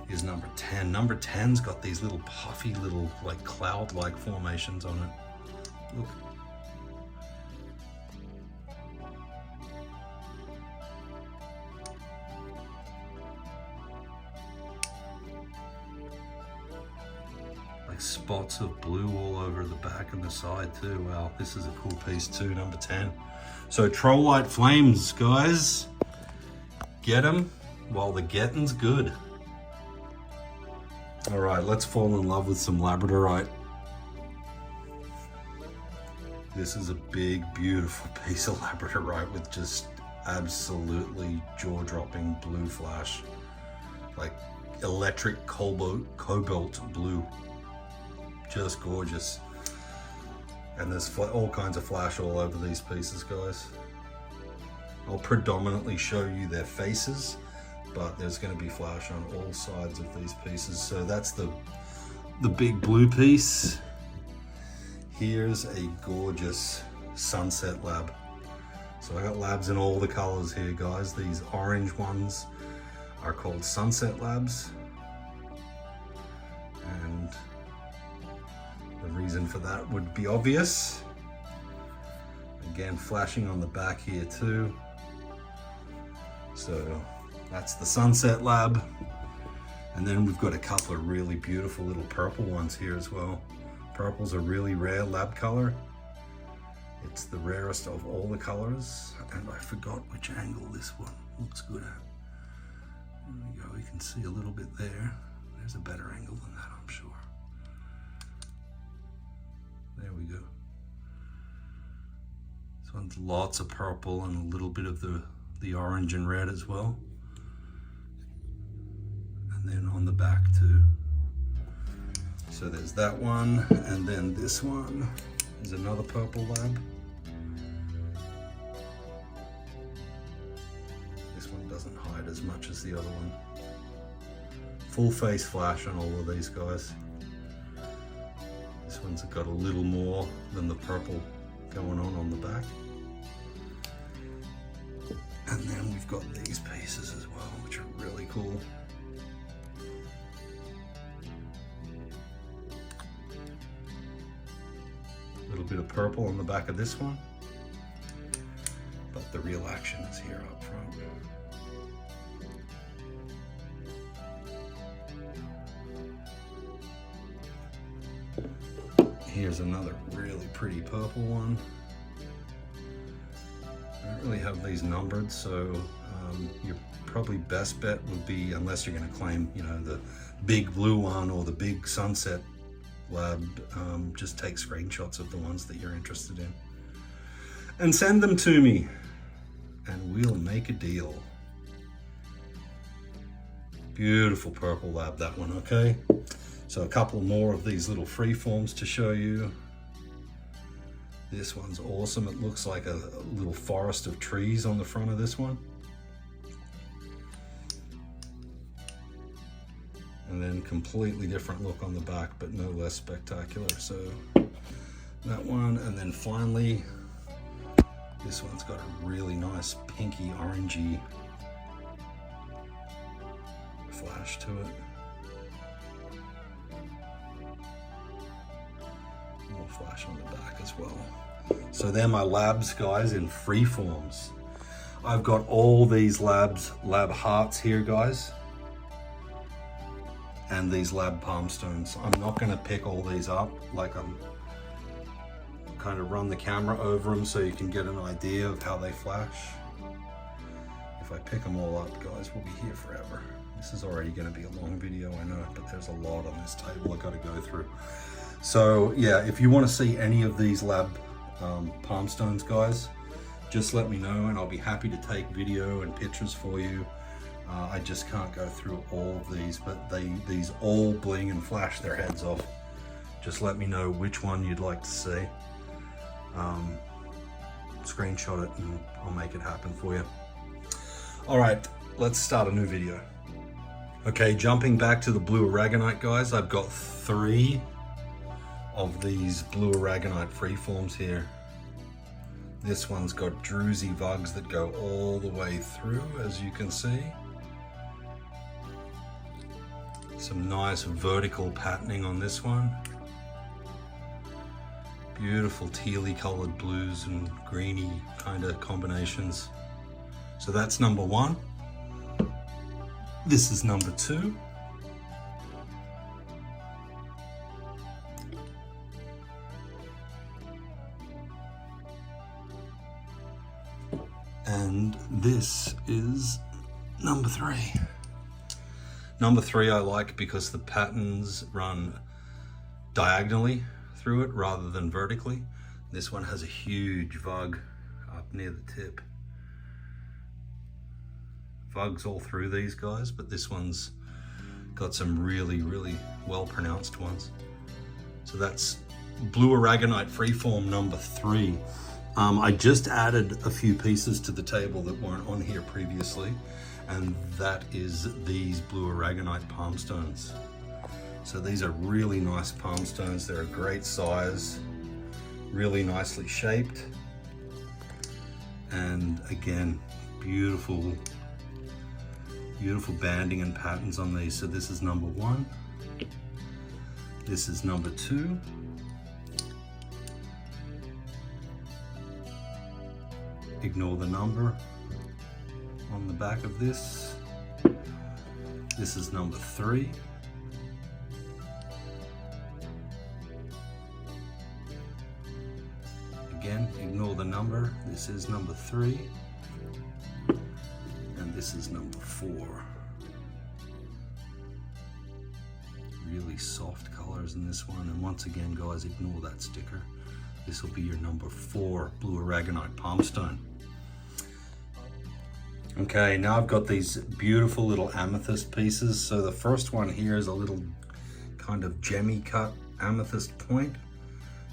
is number 10. Number 10's got these little puffy little like cloud-like formations on it. Look. Like spots of blue all over the back and the side too. Wow, this is a cool piece too, number 10. So Trollite flames, guys. Get them while the getting's good. All right, let's fall in love with some labradorite. This is a big, beautiful piece of labradorite with just absolutely jaw-dropping blue flash. Like electric cobalt blue. Just gorgeous. And there's all kinds of flash all over these pieces, guys. I'll predominantly show you their faces, but there's going to be flash on all sides of these pieces. So that's the big blue piece. Here's a gorgeous sunset lab. So I got labs in all the colors here, guys. These orange ones are called sunset labs. And the reason for that would be obvious. Again, flashing on the back here too. So that's the sunset lab. And then we've got a couple of really beautiful little purple ones here as well. Purple's a really rare lab color. It's the rarest of all the colors. And I forgot which angle this one looks good at. There we go, you can see a little bit there. There's a better angle than that, I'm sure. There we go. This one's lots of purple and a little bit of the orange and red as well. And then on the back too. So there's that one, and then this one is another purple lab. This one doesn't hide as much as the other one. Full face flash on all of these guys. This one's got a little more than the purple going on the back. And then we've got these pieces as well, which are really cool. A little bit of purple on the back of this one, but the real action is here up front. Here's another really pretty purple one. I don't really have these numbered, so your probably best bet would be, unless you're going to claim, you know, the big blue one or the big sunset lab, just take screenshots of the ones that you're interested in and send them to me, and we'll make a deal. Beautiful purple lab, that one, okay? So a couple more of these little freeforms to show you. This one's awesome. It looks like a little forest of trees on the front of this one. And then completely different look on the back, but no less spectacular. So that one, and then finally, this one's got a really nice pinky orangey flash to it. More flash on the back as well. So they're my labs, guys, in free forms. I've got all these lab hearts here, guys, and these lab palm stones. I'm not going to pick all these up, like I'm kind of run the camera over them so you can get an idea of how they flash. If I pick them all up, guys, we'll be here forever. This is already going to be a long video, I know, but there's a lot on this table I've got to go through. So yeah, if you want to see any of these lab palm stones, guys, just let me know and I'll be happy to take video and pictures for you. I just can't go through all of these, but these all bling and flash their heads off. Just let me know which one you'd like to see. Screenshot it and I'll make it happen for you. All right, let's start a new video. Okay, jumping back to the blue aragonite, guys, I've got 3 of these blue aragonite freeforms here. This one's got druzy vugs that go all the way through, as you can see. Some nice vertical patterning on this one. Beautiful tealy colored blues and greeny kind of combinations. So that's number 1. This is number 2. And this is number 3. Number 3 I like because the patterns run diagonally through it rather than vertically. This one has a huge vug up near the tip. Vugs all through these, guys, but this one's got some really, really well pronounced ones. So that's blue aragonite freeform number 3. I just added a few pieces to the table that weren't on here previously, and that is these blue aragonite palm stones. So these are really nice palm stones. They're a great size, really nicely shaped, and again, beautiful banding and patterns on these. So this is number 1. This is number 2. Ignore the number on the back of this. This is number 3. Again, ignore the number. This is number 3. And this is number 4. Really soft colors in this one. And once again, guys, ignore that sticker. This will be your number 4 blue aragonite palm stone. Okay, now I've got these beautiful little amethyst pieces. So the first one here is a little kind of gemmy cut amethyst point.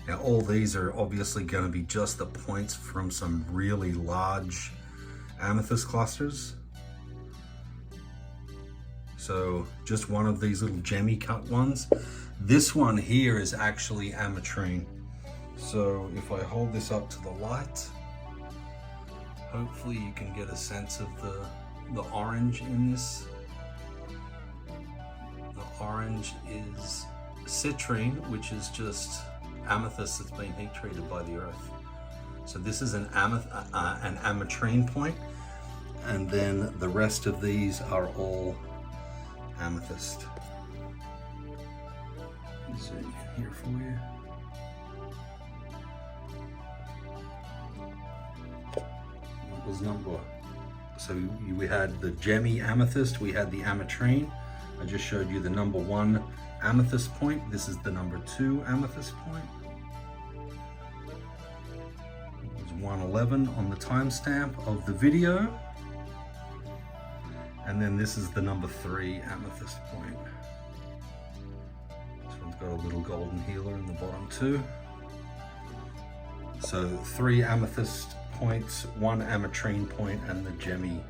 Now all these are obviously going to be just the points from some really large amethyst clusters. So just one of these little gemmy cut ones. This one here is actually ametrine. So if I hold this up to the light, hopefully you can get a sense of the orange in this. The orange is citrine, which is just amethyst that's been heat treated by the earth. So this is an ametrine point, and then the rest of these are all amethyst. Zoom in here for you. Was number, so we had the gemmy amethyst, we had the ametrine. I just showed you the number 1 amethyst point. This is the number 2 amethyst point. It was 1:11 on the timestamp of the video. And then this is the number 3 amethyst point. This one's got a little golden healer in the bottom too. So 3 amethyst points, 1 ametrine point, and the gemmy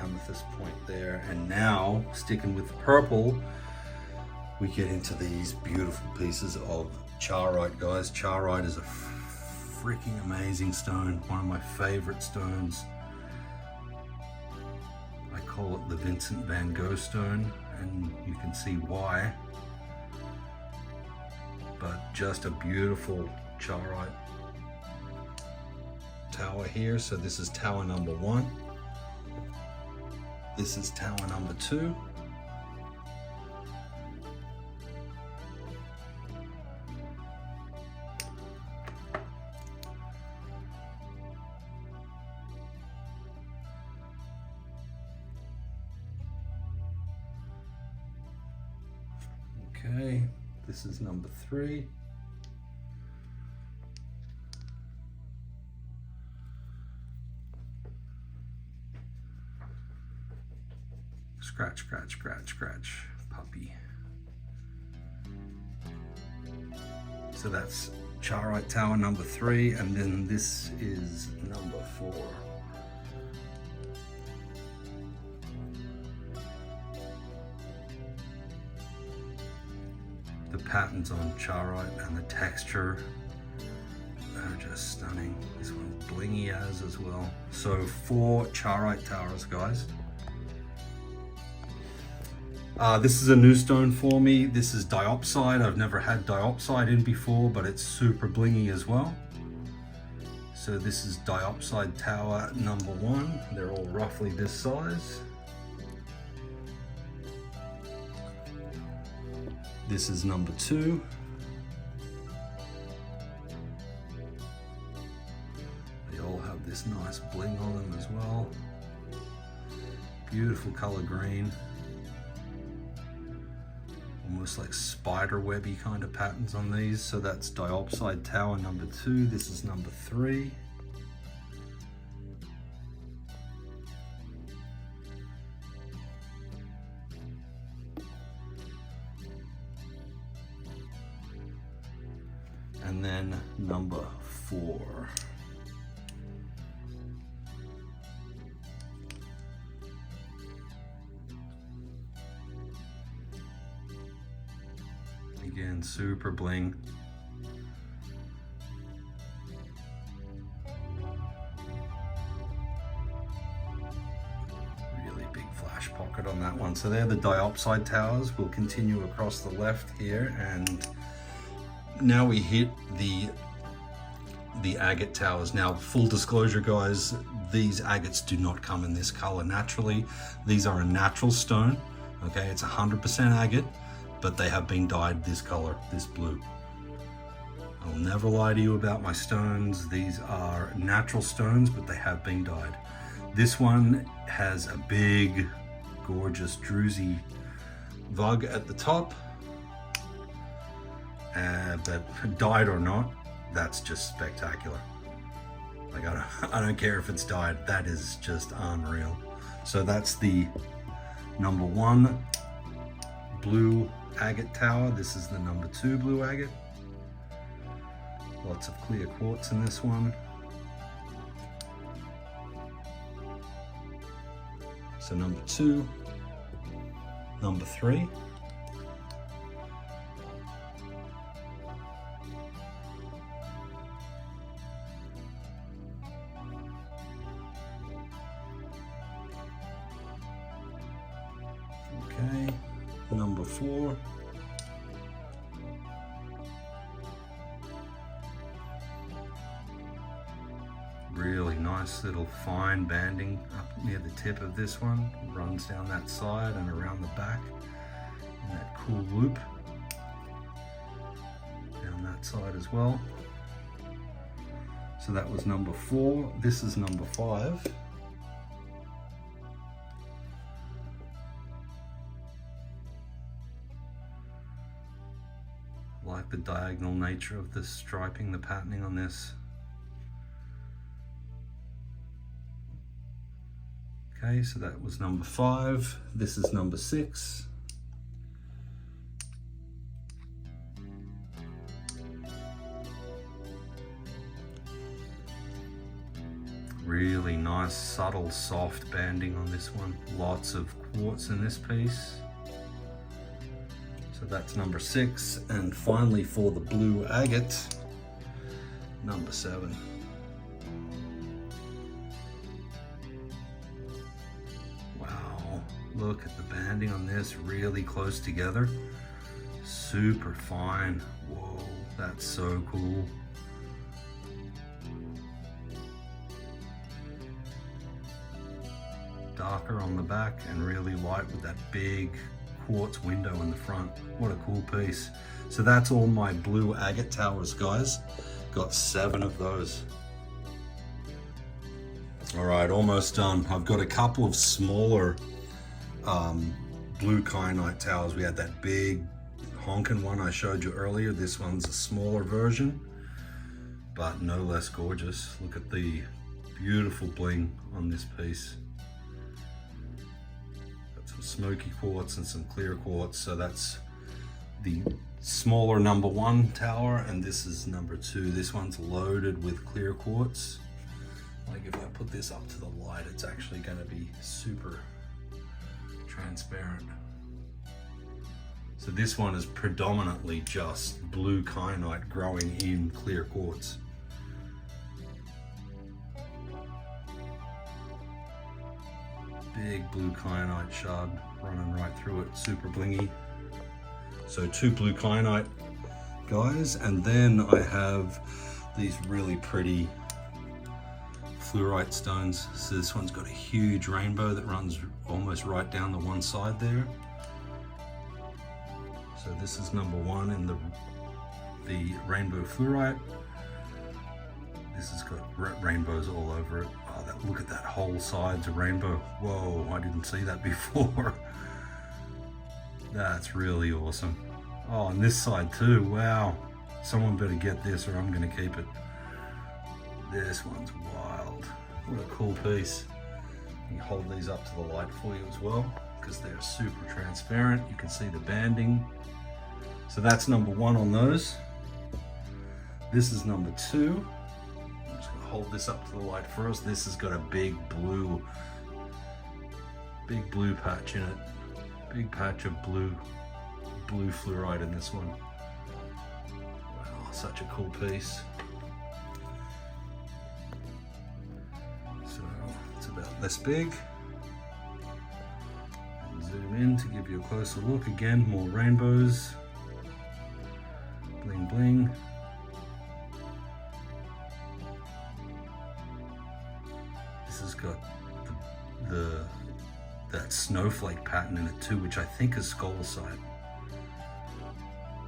amethyst point there. And now, sticking with the purple, we get into these beautiful pieces of charoite, guys. Charoite is a freaking amazing stone, one of my favorite stones. I call it the Vincent van Gogh stone, and you can see why. But just a beautiful charoite tower here. So this is tower number 1. This is tower number 2. Okay, this is number 3. Scratch, scratch, scratch, scratch, puppy. So that's charoite tower number 3, and then this is number 4. The patterns on charoite and the texture are just stunning. This one's blingy as well. So 4 charoite towers, guys. This is a new stone for me. This is diopside. I've never had diopside in before, but it's super blingy as well. So this is diopside tower number 1. They're all roughly this size. This is number 2. They all have this nice bling on them as well. Beautiful color green. Almost like spider webby kind of patterns on these. So that's diopside tower number 2. This is number 3. And then number 4. Again, super bling. Really big flash pocket on that one. So they're the diopside towers. We'll continue across the left here, and now we hit the agate towers. Now, full disclosure, guys, these agates do not come in this color naturally. These are a natural stone. Okay, it's 100% agate, but they have been dyed this color, this blue. I'll never lie to you about my stones. These are natural stones, but they have been dyed. This one has a big, gorgeous druzy vug at the top. But dyed or not, that's just spectacular. Like, I don't care if it's dyed, that is just unreal. So that's the number 1 blue agate tower. This is the number 2 blue agate. Lots of clear quartz in this one. So number 2, number 3. Okay, number 4. Really nice little fine banding up near the tip of this one. Runs down that side and around the back in that cool loop. Down that side as well. So that was number 4. This is number 5. Like the diagonal nature of the striping, the patterning on this. Okay, so that was number 5. This is number 6. Really nice, subtle, soft banding on this one. Lots of quartz in this piece. So that's number 6. And finally for the blue agate, number 7. Wow, look at the banding on this, really close together. Super fine. Whoa, that's so cool. Darker on the back and really light with that big quartz window in the front. What a cool piece. So that's all my blue agate towers, guys. Got 7 of those. All right, almost done. I've got a couple of smaller blue kyanite towers. We had that big honking one I showed you earlier. This one's a smaller version, but no less gorgeous. Look at the beautiful bling on this piece. Some smoky quartz and some clear quartz. So that's the smaller number 1 tower, and this is number 2. This one's loaded with clear quartz. Like if I put this up to the light, it's actually going to be super transparent. So this one is predominantly just blue kyanite growing in clear quartz. Big blue kyanite shard running right through it, super blingy. So 2 blue kyanite, guys, and then I have these really pretty fluorite stones. So this one's got a huge rainbow that runs almost right down the one side there. So this is number 1 in the rainbow fluorite. This has got rainbows all over it. Oh, look at that whole side's a rainbow. Whoa, I didn't see that before. That's really awesome. Oh, and this side too, wow. Someone better get this or I'm gonna keep it. This one's wild. What a cool piece. You can hold these up to the light for you as well, because they're super transparent. You can see the banding. So that's number 1 on those. This is number 2. Hold this up to the light first. This has got a big blue patch in it. Big patch of blue fluorite in this one. Wow, such a cool piece. So it's about this big. And zoom in to give you a closer look. Again, more rainbows. Bling bling. This has got that snowflake pattern in it too, which I think is scolecite.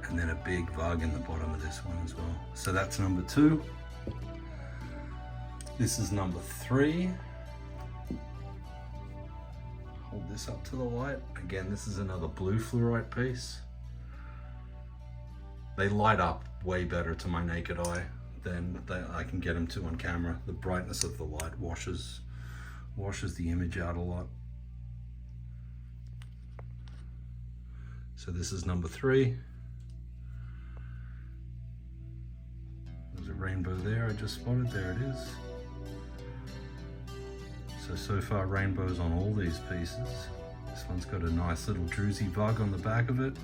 And then a big vug in the bottom of this one as well. So that's number 2. This is number 3. Hold this up to the light. Again, this is another blue fluorite piece. They light up way better to my naked eye than I can get them to on camera. The brightness of the light washes the image out a lot. So this is number 3. There's a rainbow there I just spotted. There it is. So far rainbows on all these pieces. This one's got a nice little druzy bug on the back of it.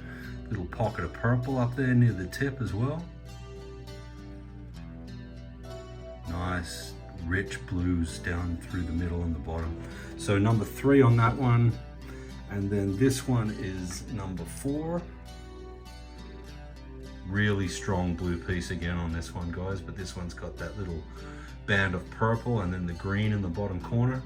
Little pocket of purple up there near the tip as well. Nice rich blues down through the middle and the bottom. So number 3 on that one. And then this one is number 4. Really strong blue piece again on this one, guys, but this one's got that little band of purple and then the green in the bottom corner.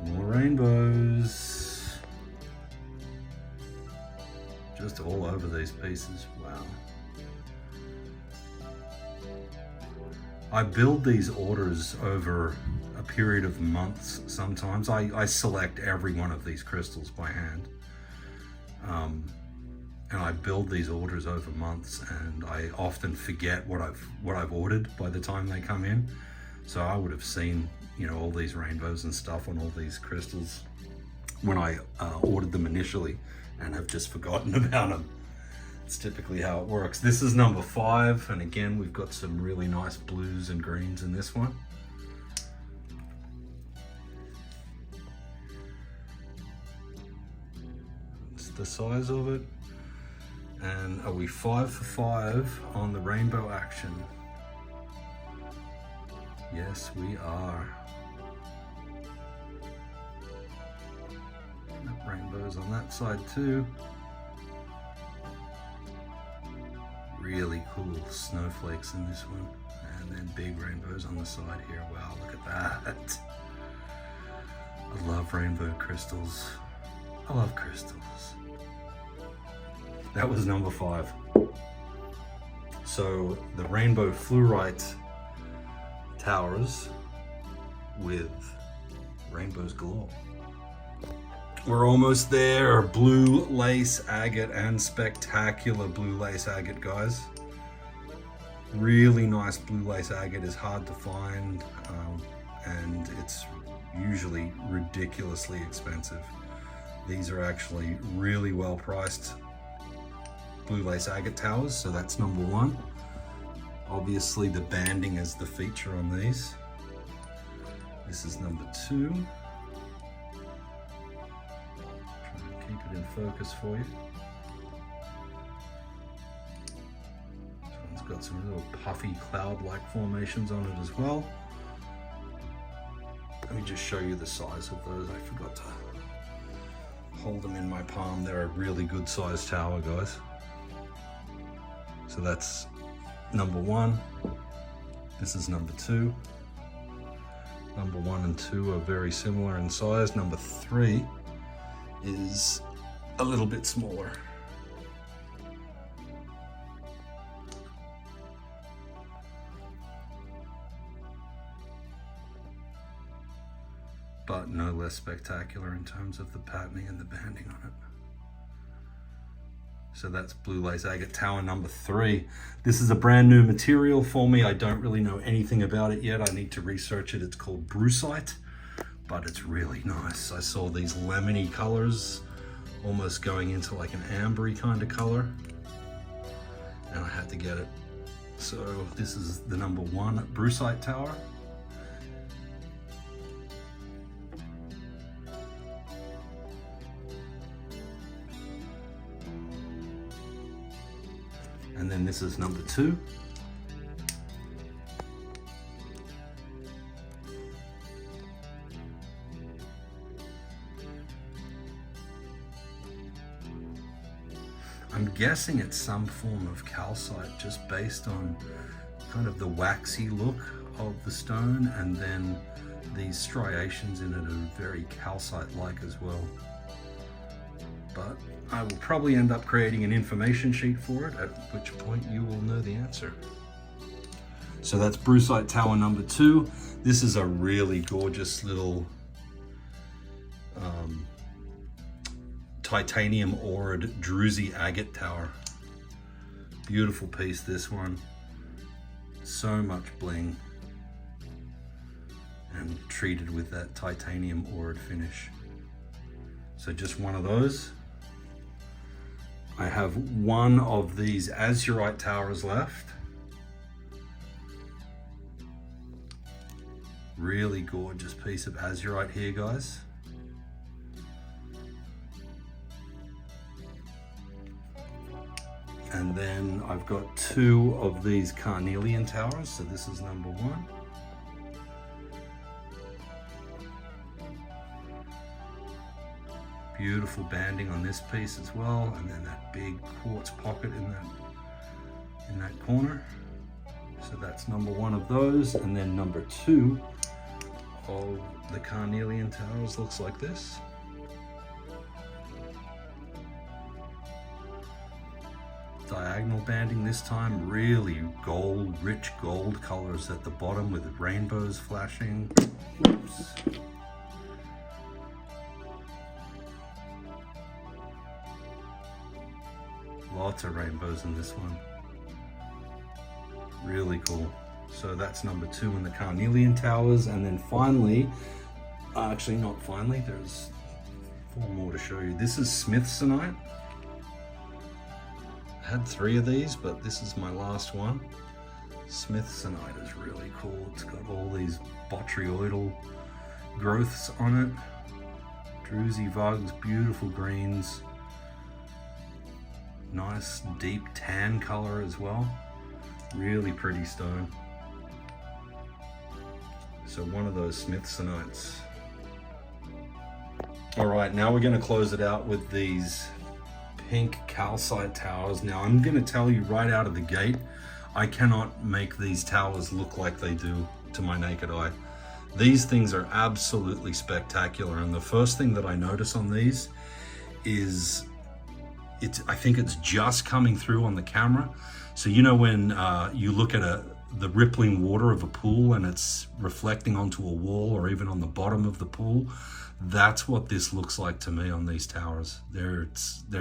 More rainbows. Just all over these pieces, wow. I build these orders over a period of months sometimes. I select every one of these crystals by hand. and I build these orders over months, and I often forget what I've ordered by the time they come in. So I would have seen, you know, all these rainbows and stuff on all these crystals when I ordered them initially, and have just forgotten about them. It's typically how it works. This is number 5, and again, we've got some really nice blues and greens in this one. It's the size of it. And are we 5 for 5 on the rainbow action? Yes, we are. Rainbows on that side too. Really cool snowflakes in this one, and then big rainbows on the side here. Wow, look at that. I love rainbow crystals. I love crystals. That was number 5. So the rainbow fluorite towers with rainbows galore. We're almost there. Blue lace agate, and spectacular blue lace agate, guys. Really nice blue lace agate is hard to find, and it's usually ridiculously expensive. These are actually really well priced blue lace agate towers, so that's number 1. Obviously the banding is the feature on these. This is number 2. Keep it in focus for you. This one's got some little puffy cloud-like formations on it as well. Let me just show you the size of those. I forgot to hold them in my palm. They're a really good sized tower, guys. So that's number 1. This is number 2. Number 1 and 2 are very similar in size. Number 3 is a little bit smaller. But no less spectacular in terms of the patterning and the banding on it. So that's blue lace agate tower number 3. This is a brand new material for me. I don't really know anything about it yet. I need to research it. It's called brucite, but it's really nice. I saw these lemony colors almost going into like an ambery kind of color, and I had to get it. So this is the number 1 brucite tower. And then this is number 2. I'm guessing it's some form of calcite, just based on kind of the waxy look of the stone, and then these striations in it are very calcite-like as well. But I will probably end up creating an information sheet for it, at which point you will know the answer. So that's brucite tower number 2. This is a really gorgeous little titanium aurid druzy agate tower. Beautiful piece, this one. So much bling, and treated with that titanium aurid finish. So just one of those. I have one of these azurite towers left. Really gorgeous piece of azurite here, guys. And then I've got 2 of these carnelian towers. So this is number 1. Beautiful banding on this piece as well, and then that big quartz pocket in that corner. So that's number 1 of those, and then number 2 of the carnelian towers looks like this. Diagonal banding this time, really gold, rich gold colors at the bottom with rainbows flashing. Oops. Lots of rainbows in this one. Really cool. So that's number 2 in the carnelian towers. And then finally, actually not finally, there's 4 more to show you. This is Smithsonite. I had 3 of these, but this is my last one. Smithsonite is really cool. It's got all these botryoidal growths on it. Druzy vugs, beautiful greens. Nice deep tan color as well. Really pretty stone. So one of those Smithsonites. All right, now we're going to close it out with these pink calcite towers. Now I'm going to tell you right out of the gate, I cannot make these towers look like they do to my naked eye. These things are absolutely spectacular, and the first thing that I notice on these is I think it's just coming through on the camera. So you know when you look at the rippling water of a pool and it's reflecting onto a wall or even on the bottom of the pool, that's what this looks like to me on these towers. They're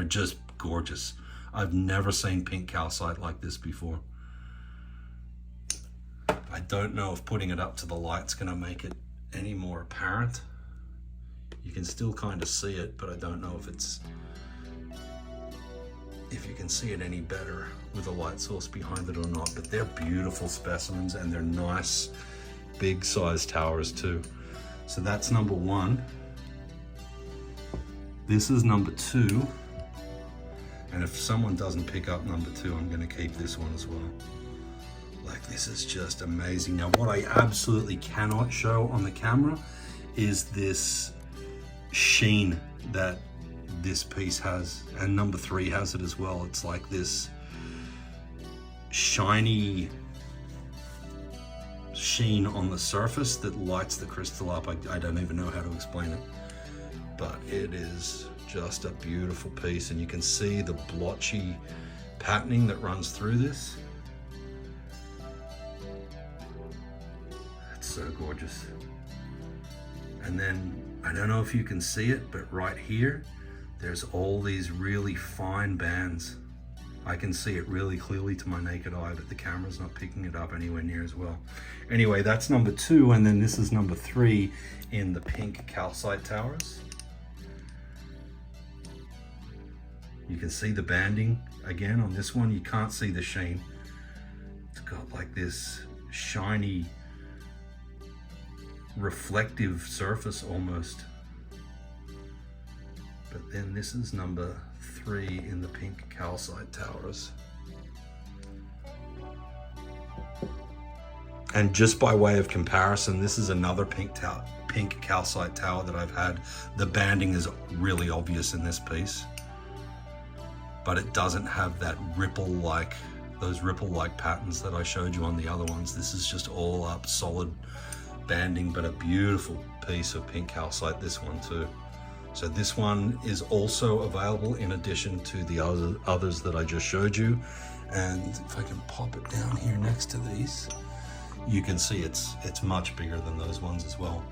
just gorgeous. I've never seen pink calcite like this before. I don't know if putting it up to the light's gonna make it any more apparent. You can still kind of see it, but I don't know if you can see it any better with a light source behind it or not. But they're beautiful specimens, and they're nice big size towers too. So that's number 1. This is number 2. And if someone doesn't pick up number 2, I'm gonna keep this one as well. Like, this is just amazing. Now, what I absolutely cannot show on the camera is this sheen that this piece has, and number 3 has it as well. It's like this shiny sheen on the surface that lights the crystal up. I don't even know how to explain it, but it is just a beautiful piece, and you can see the blotchy patterning that runs through this. It's so gorgeous. And then, I don't know if you can see it, but right here, there's all these really fine bands. I can see it really clearly to my naked eye, but the camera's not picking it up anywhere near as well. Anyway, that's number 2, and then this is number 3 in the pink calcite towers. You can see the banding again on this one. You can't see the sheen. It's got like this shiny, reflective surface almost. But then this is number 3 in the pink calcite towers. And just by way of comparison, this is another pink calcite tower that I've had. The banding is really obvious in this piece, but it doesn't have that those ripple-like patterns that I showed you on the other ones. This is just all up solid banding, but a beautiful piece of pink calcite, this one too. So this one is also available in addition to the others that I just showed you. And if I can pop it down here next to these, you can see it's much bigger than those ones as well.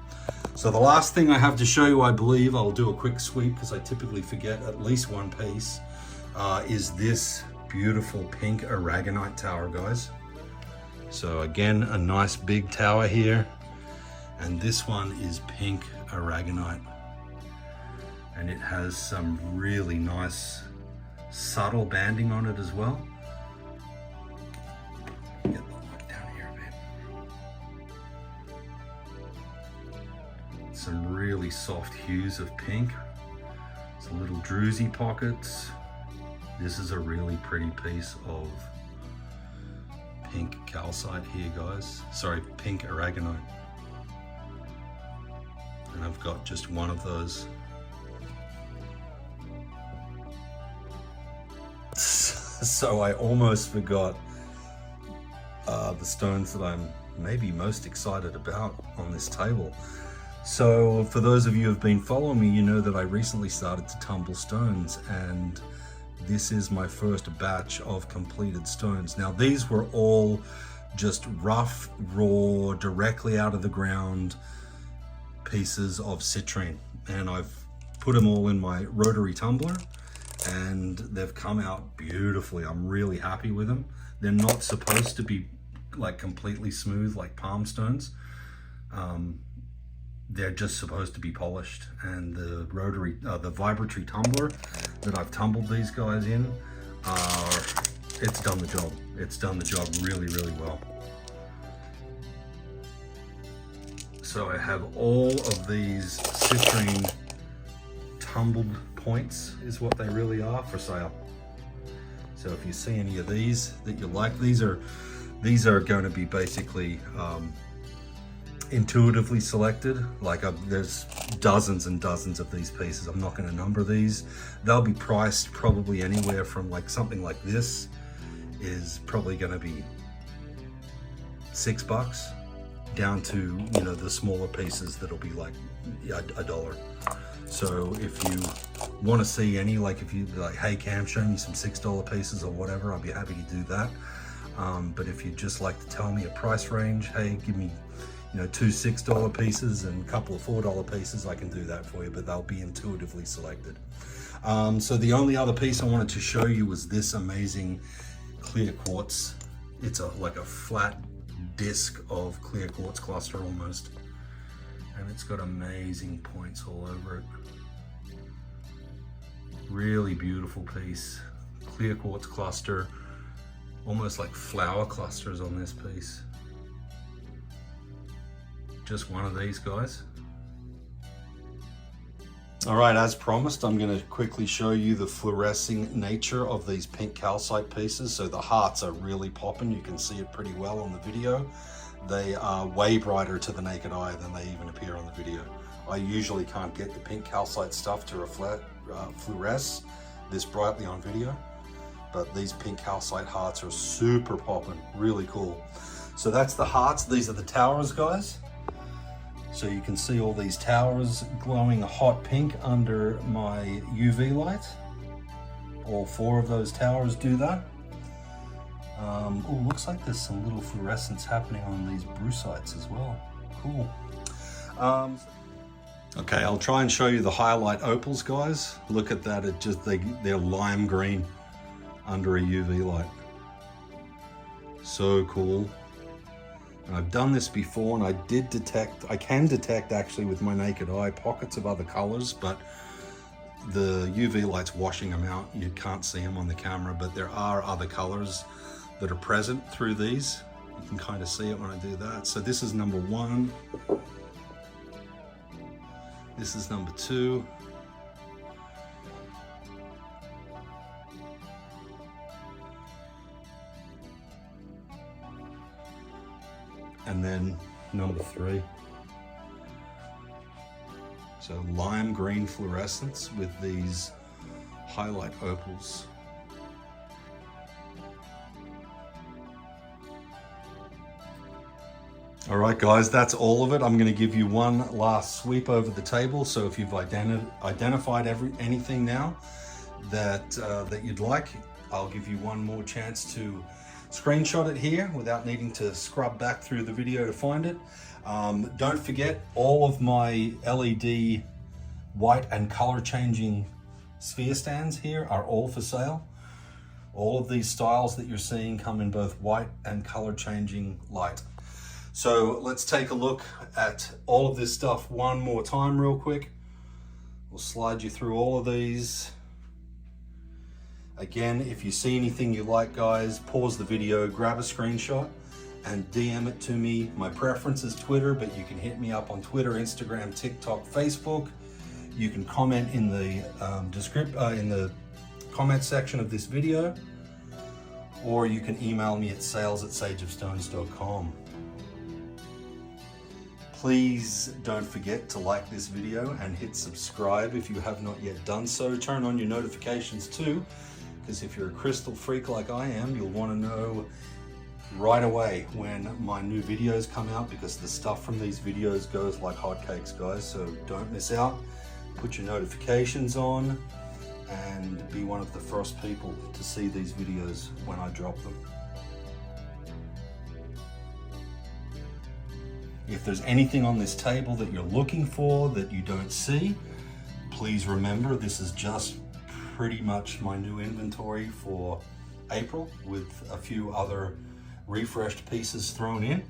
So the last thing I have to show you, I believe, I'll do a quick sweep because I typically forget at least one piece, is this beautiful pink aragonite tower, guys. So again, a nice big tower here. And this one is pink aragonite. And it has some really nice subtle banding on it as well. Get the look down here, babe. Some really soft hues of pink. Some little druzy pockets. This is a really pretty piece of pink calcite here, guys. Sorry, pink aragonite. And I've got just one of those. So I almost forgot the stones that I'm maybe most excited about on this table. So for those of you who have been following me, you know that I recently started to tumble stones, and this is my first batch of completed stones. Now these were all just rough, raw, directly out of the ground pieces of citrine, and I've put them all in my rotary tumbler, and they've come out beautifully. I'm really happy with them. They're not supposed to be like completely smooth like palm stones. They're just supposed to be polished, and the rotary, the vibratory tumbler that I've tumbled these guys in, it's done the job. It's done the job really, really well. So I have all of these citrine tumbled points, is what they really are, for sale. So if you see any of these that you like, these are going to be basically intuitively selected. Like there's dozens and dozens of these pieces. I'm not going to number these. They'll be priced probably anywhere from like something like this is probably going to be $6 down to, you know, the smaller pieces that'll be like $1. So if you want to see any, like if you like, hey Cam, show me some $6 pieces or whatever, I'll be happy to do that. But if you'd just like to tell me a price range, hey, give me, you know, 2 $6 pieces and a couple of $4 pieces, I can do that for you, but they'll be intuitively selected. So the only other piece I wanted to show you was this amazing clear quartz. It's like a flat disc of clear quartz cluster almost, and it's got amazing points all over it. Really beautiful piece. Clear quartz cluster, almost like flower clusters on this piece. Just one of these guys. All right, as promised, I'm going to quickly show you the fluorescing nature of these pink calcite pieces. So the hearts are really popping. You can see it pretty well on the video. They are way brighter to the naked eye than they even appear on the video. I usually can't get the pink calcite stuff to reflect, fluoresce this brightly on video, but these pink calcite hearts are super popping, really cool. So that's the hearts. These are the towers, guys. So you can see all these towers glowing hot pink under my UV light. All 4 of those towers do that. Oh, looks like there's some little fluorescence happening on these brucites as well. Cool. Okay, I'll try and show you the highlight opals, guys. Look at that, they're lime green under a UV light. So cool. And I've done this before, and I can detect actually with my naked eye pockets of other colors, but the UV light's washing them out. You can't see them on the camera, but there are other colors that are present through these. You can kind of see it when I do that. So this is number 1. This is number 2. And then number 3. So lime green fluorescence with these highlight opals. All right, guys, that's all of it. I'm going to give you one last sweep over the table. So if you've identified anything now that you'd like, I'll give you one more chance to screenshot it here without needing to scrub back through the video to find it. Don't forget, all of my LED white and color changing sphere stands here are all for sale. All of these styles that you're seeing come in both white and color changing light. So let's take a look at all of this stuff one more time real quick. We'll slide you through all of these. Again, if you see anything you like, guys, pause the video, grab a screenshot, and DM it to me. My preference is Twitter, but you can hit me up on Twitter, Instagram, TikTok, Facebook. You can comment in the in the comment section of this video, or you can email me at sales@sageofstones.com. Please don't forget to like this video and hit subscribe if you have not yet done so. Turn on your notifications too, because if you're a crystal freak like I am, you'll want to know right away when my new videos come out, because the stuff from these videos goes like hotcakes, guys. So don't miss out. Put your notifications on and be one of the first people to see these videos when I drop them. If there's anything on this table that you're looking for that you don't see, please remember this is just pretty much my new inventory for April, with a few other refreshed pieces thrown in.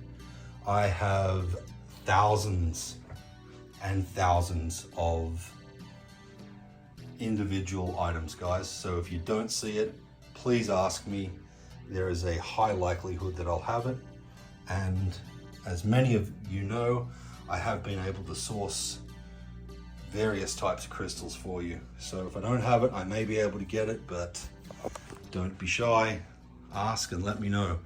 I have thousands and thousands of individual items, guys. So if you don't see it, please ask me. There is a high likelihood that I'll have it. And as many of you know, I have been able to source various types of crystals for you. So if I don't have it, I may be able to get it, but don't be shy. Ask and let me know.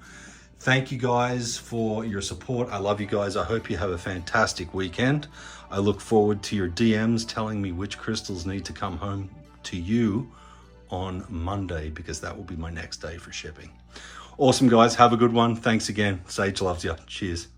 Thank you guys for your support. I love you guys. I hope you have a fantastic weekend. I look forward to your DMs telling me which crystals need to come home to you on Monday, because that will be my next day for shipping. Awesome, guys. Have a good one. Thanks again. Sage loves you. Cheers.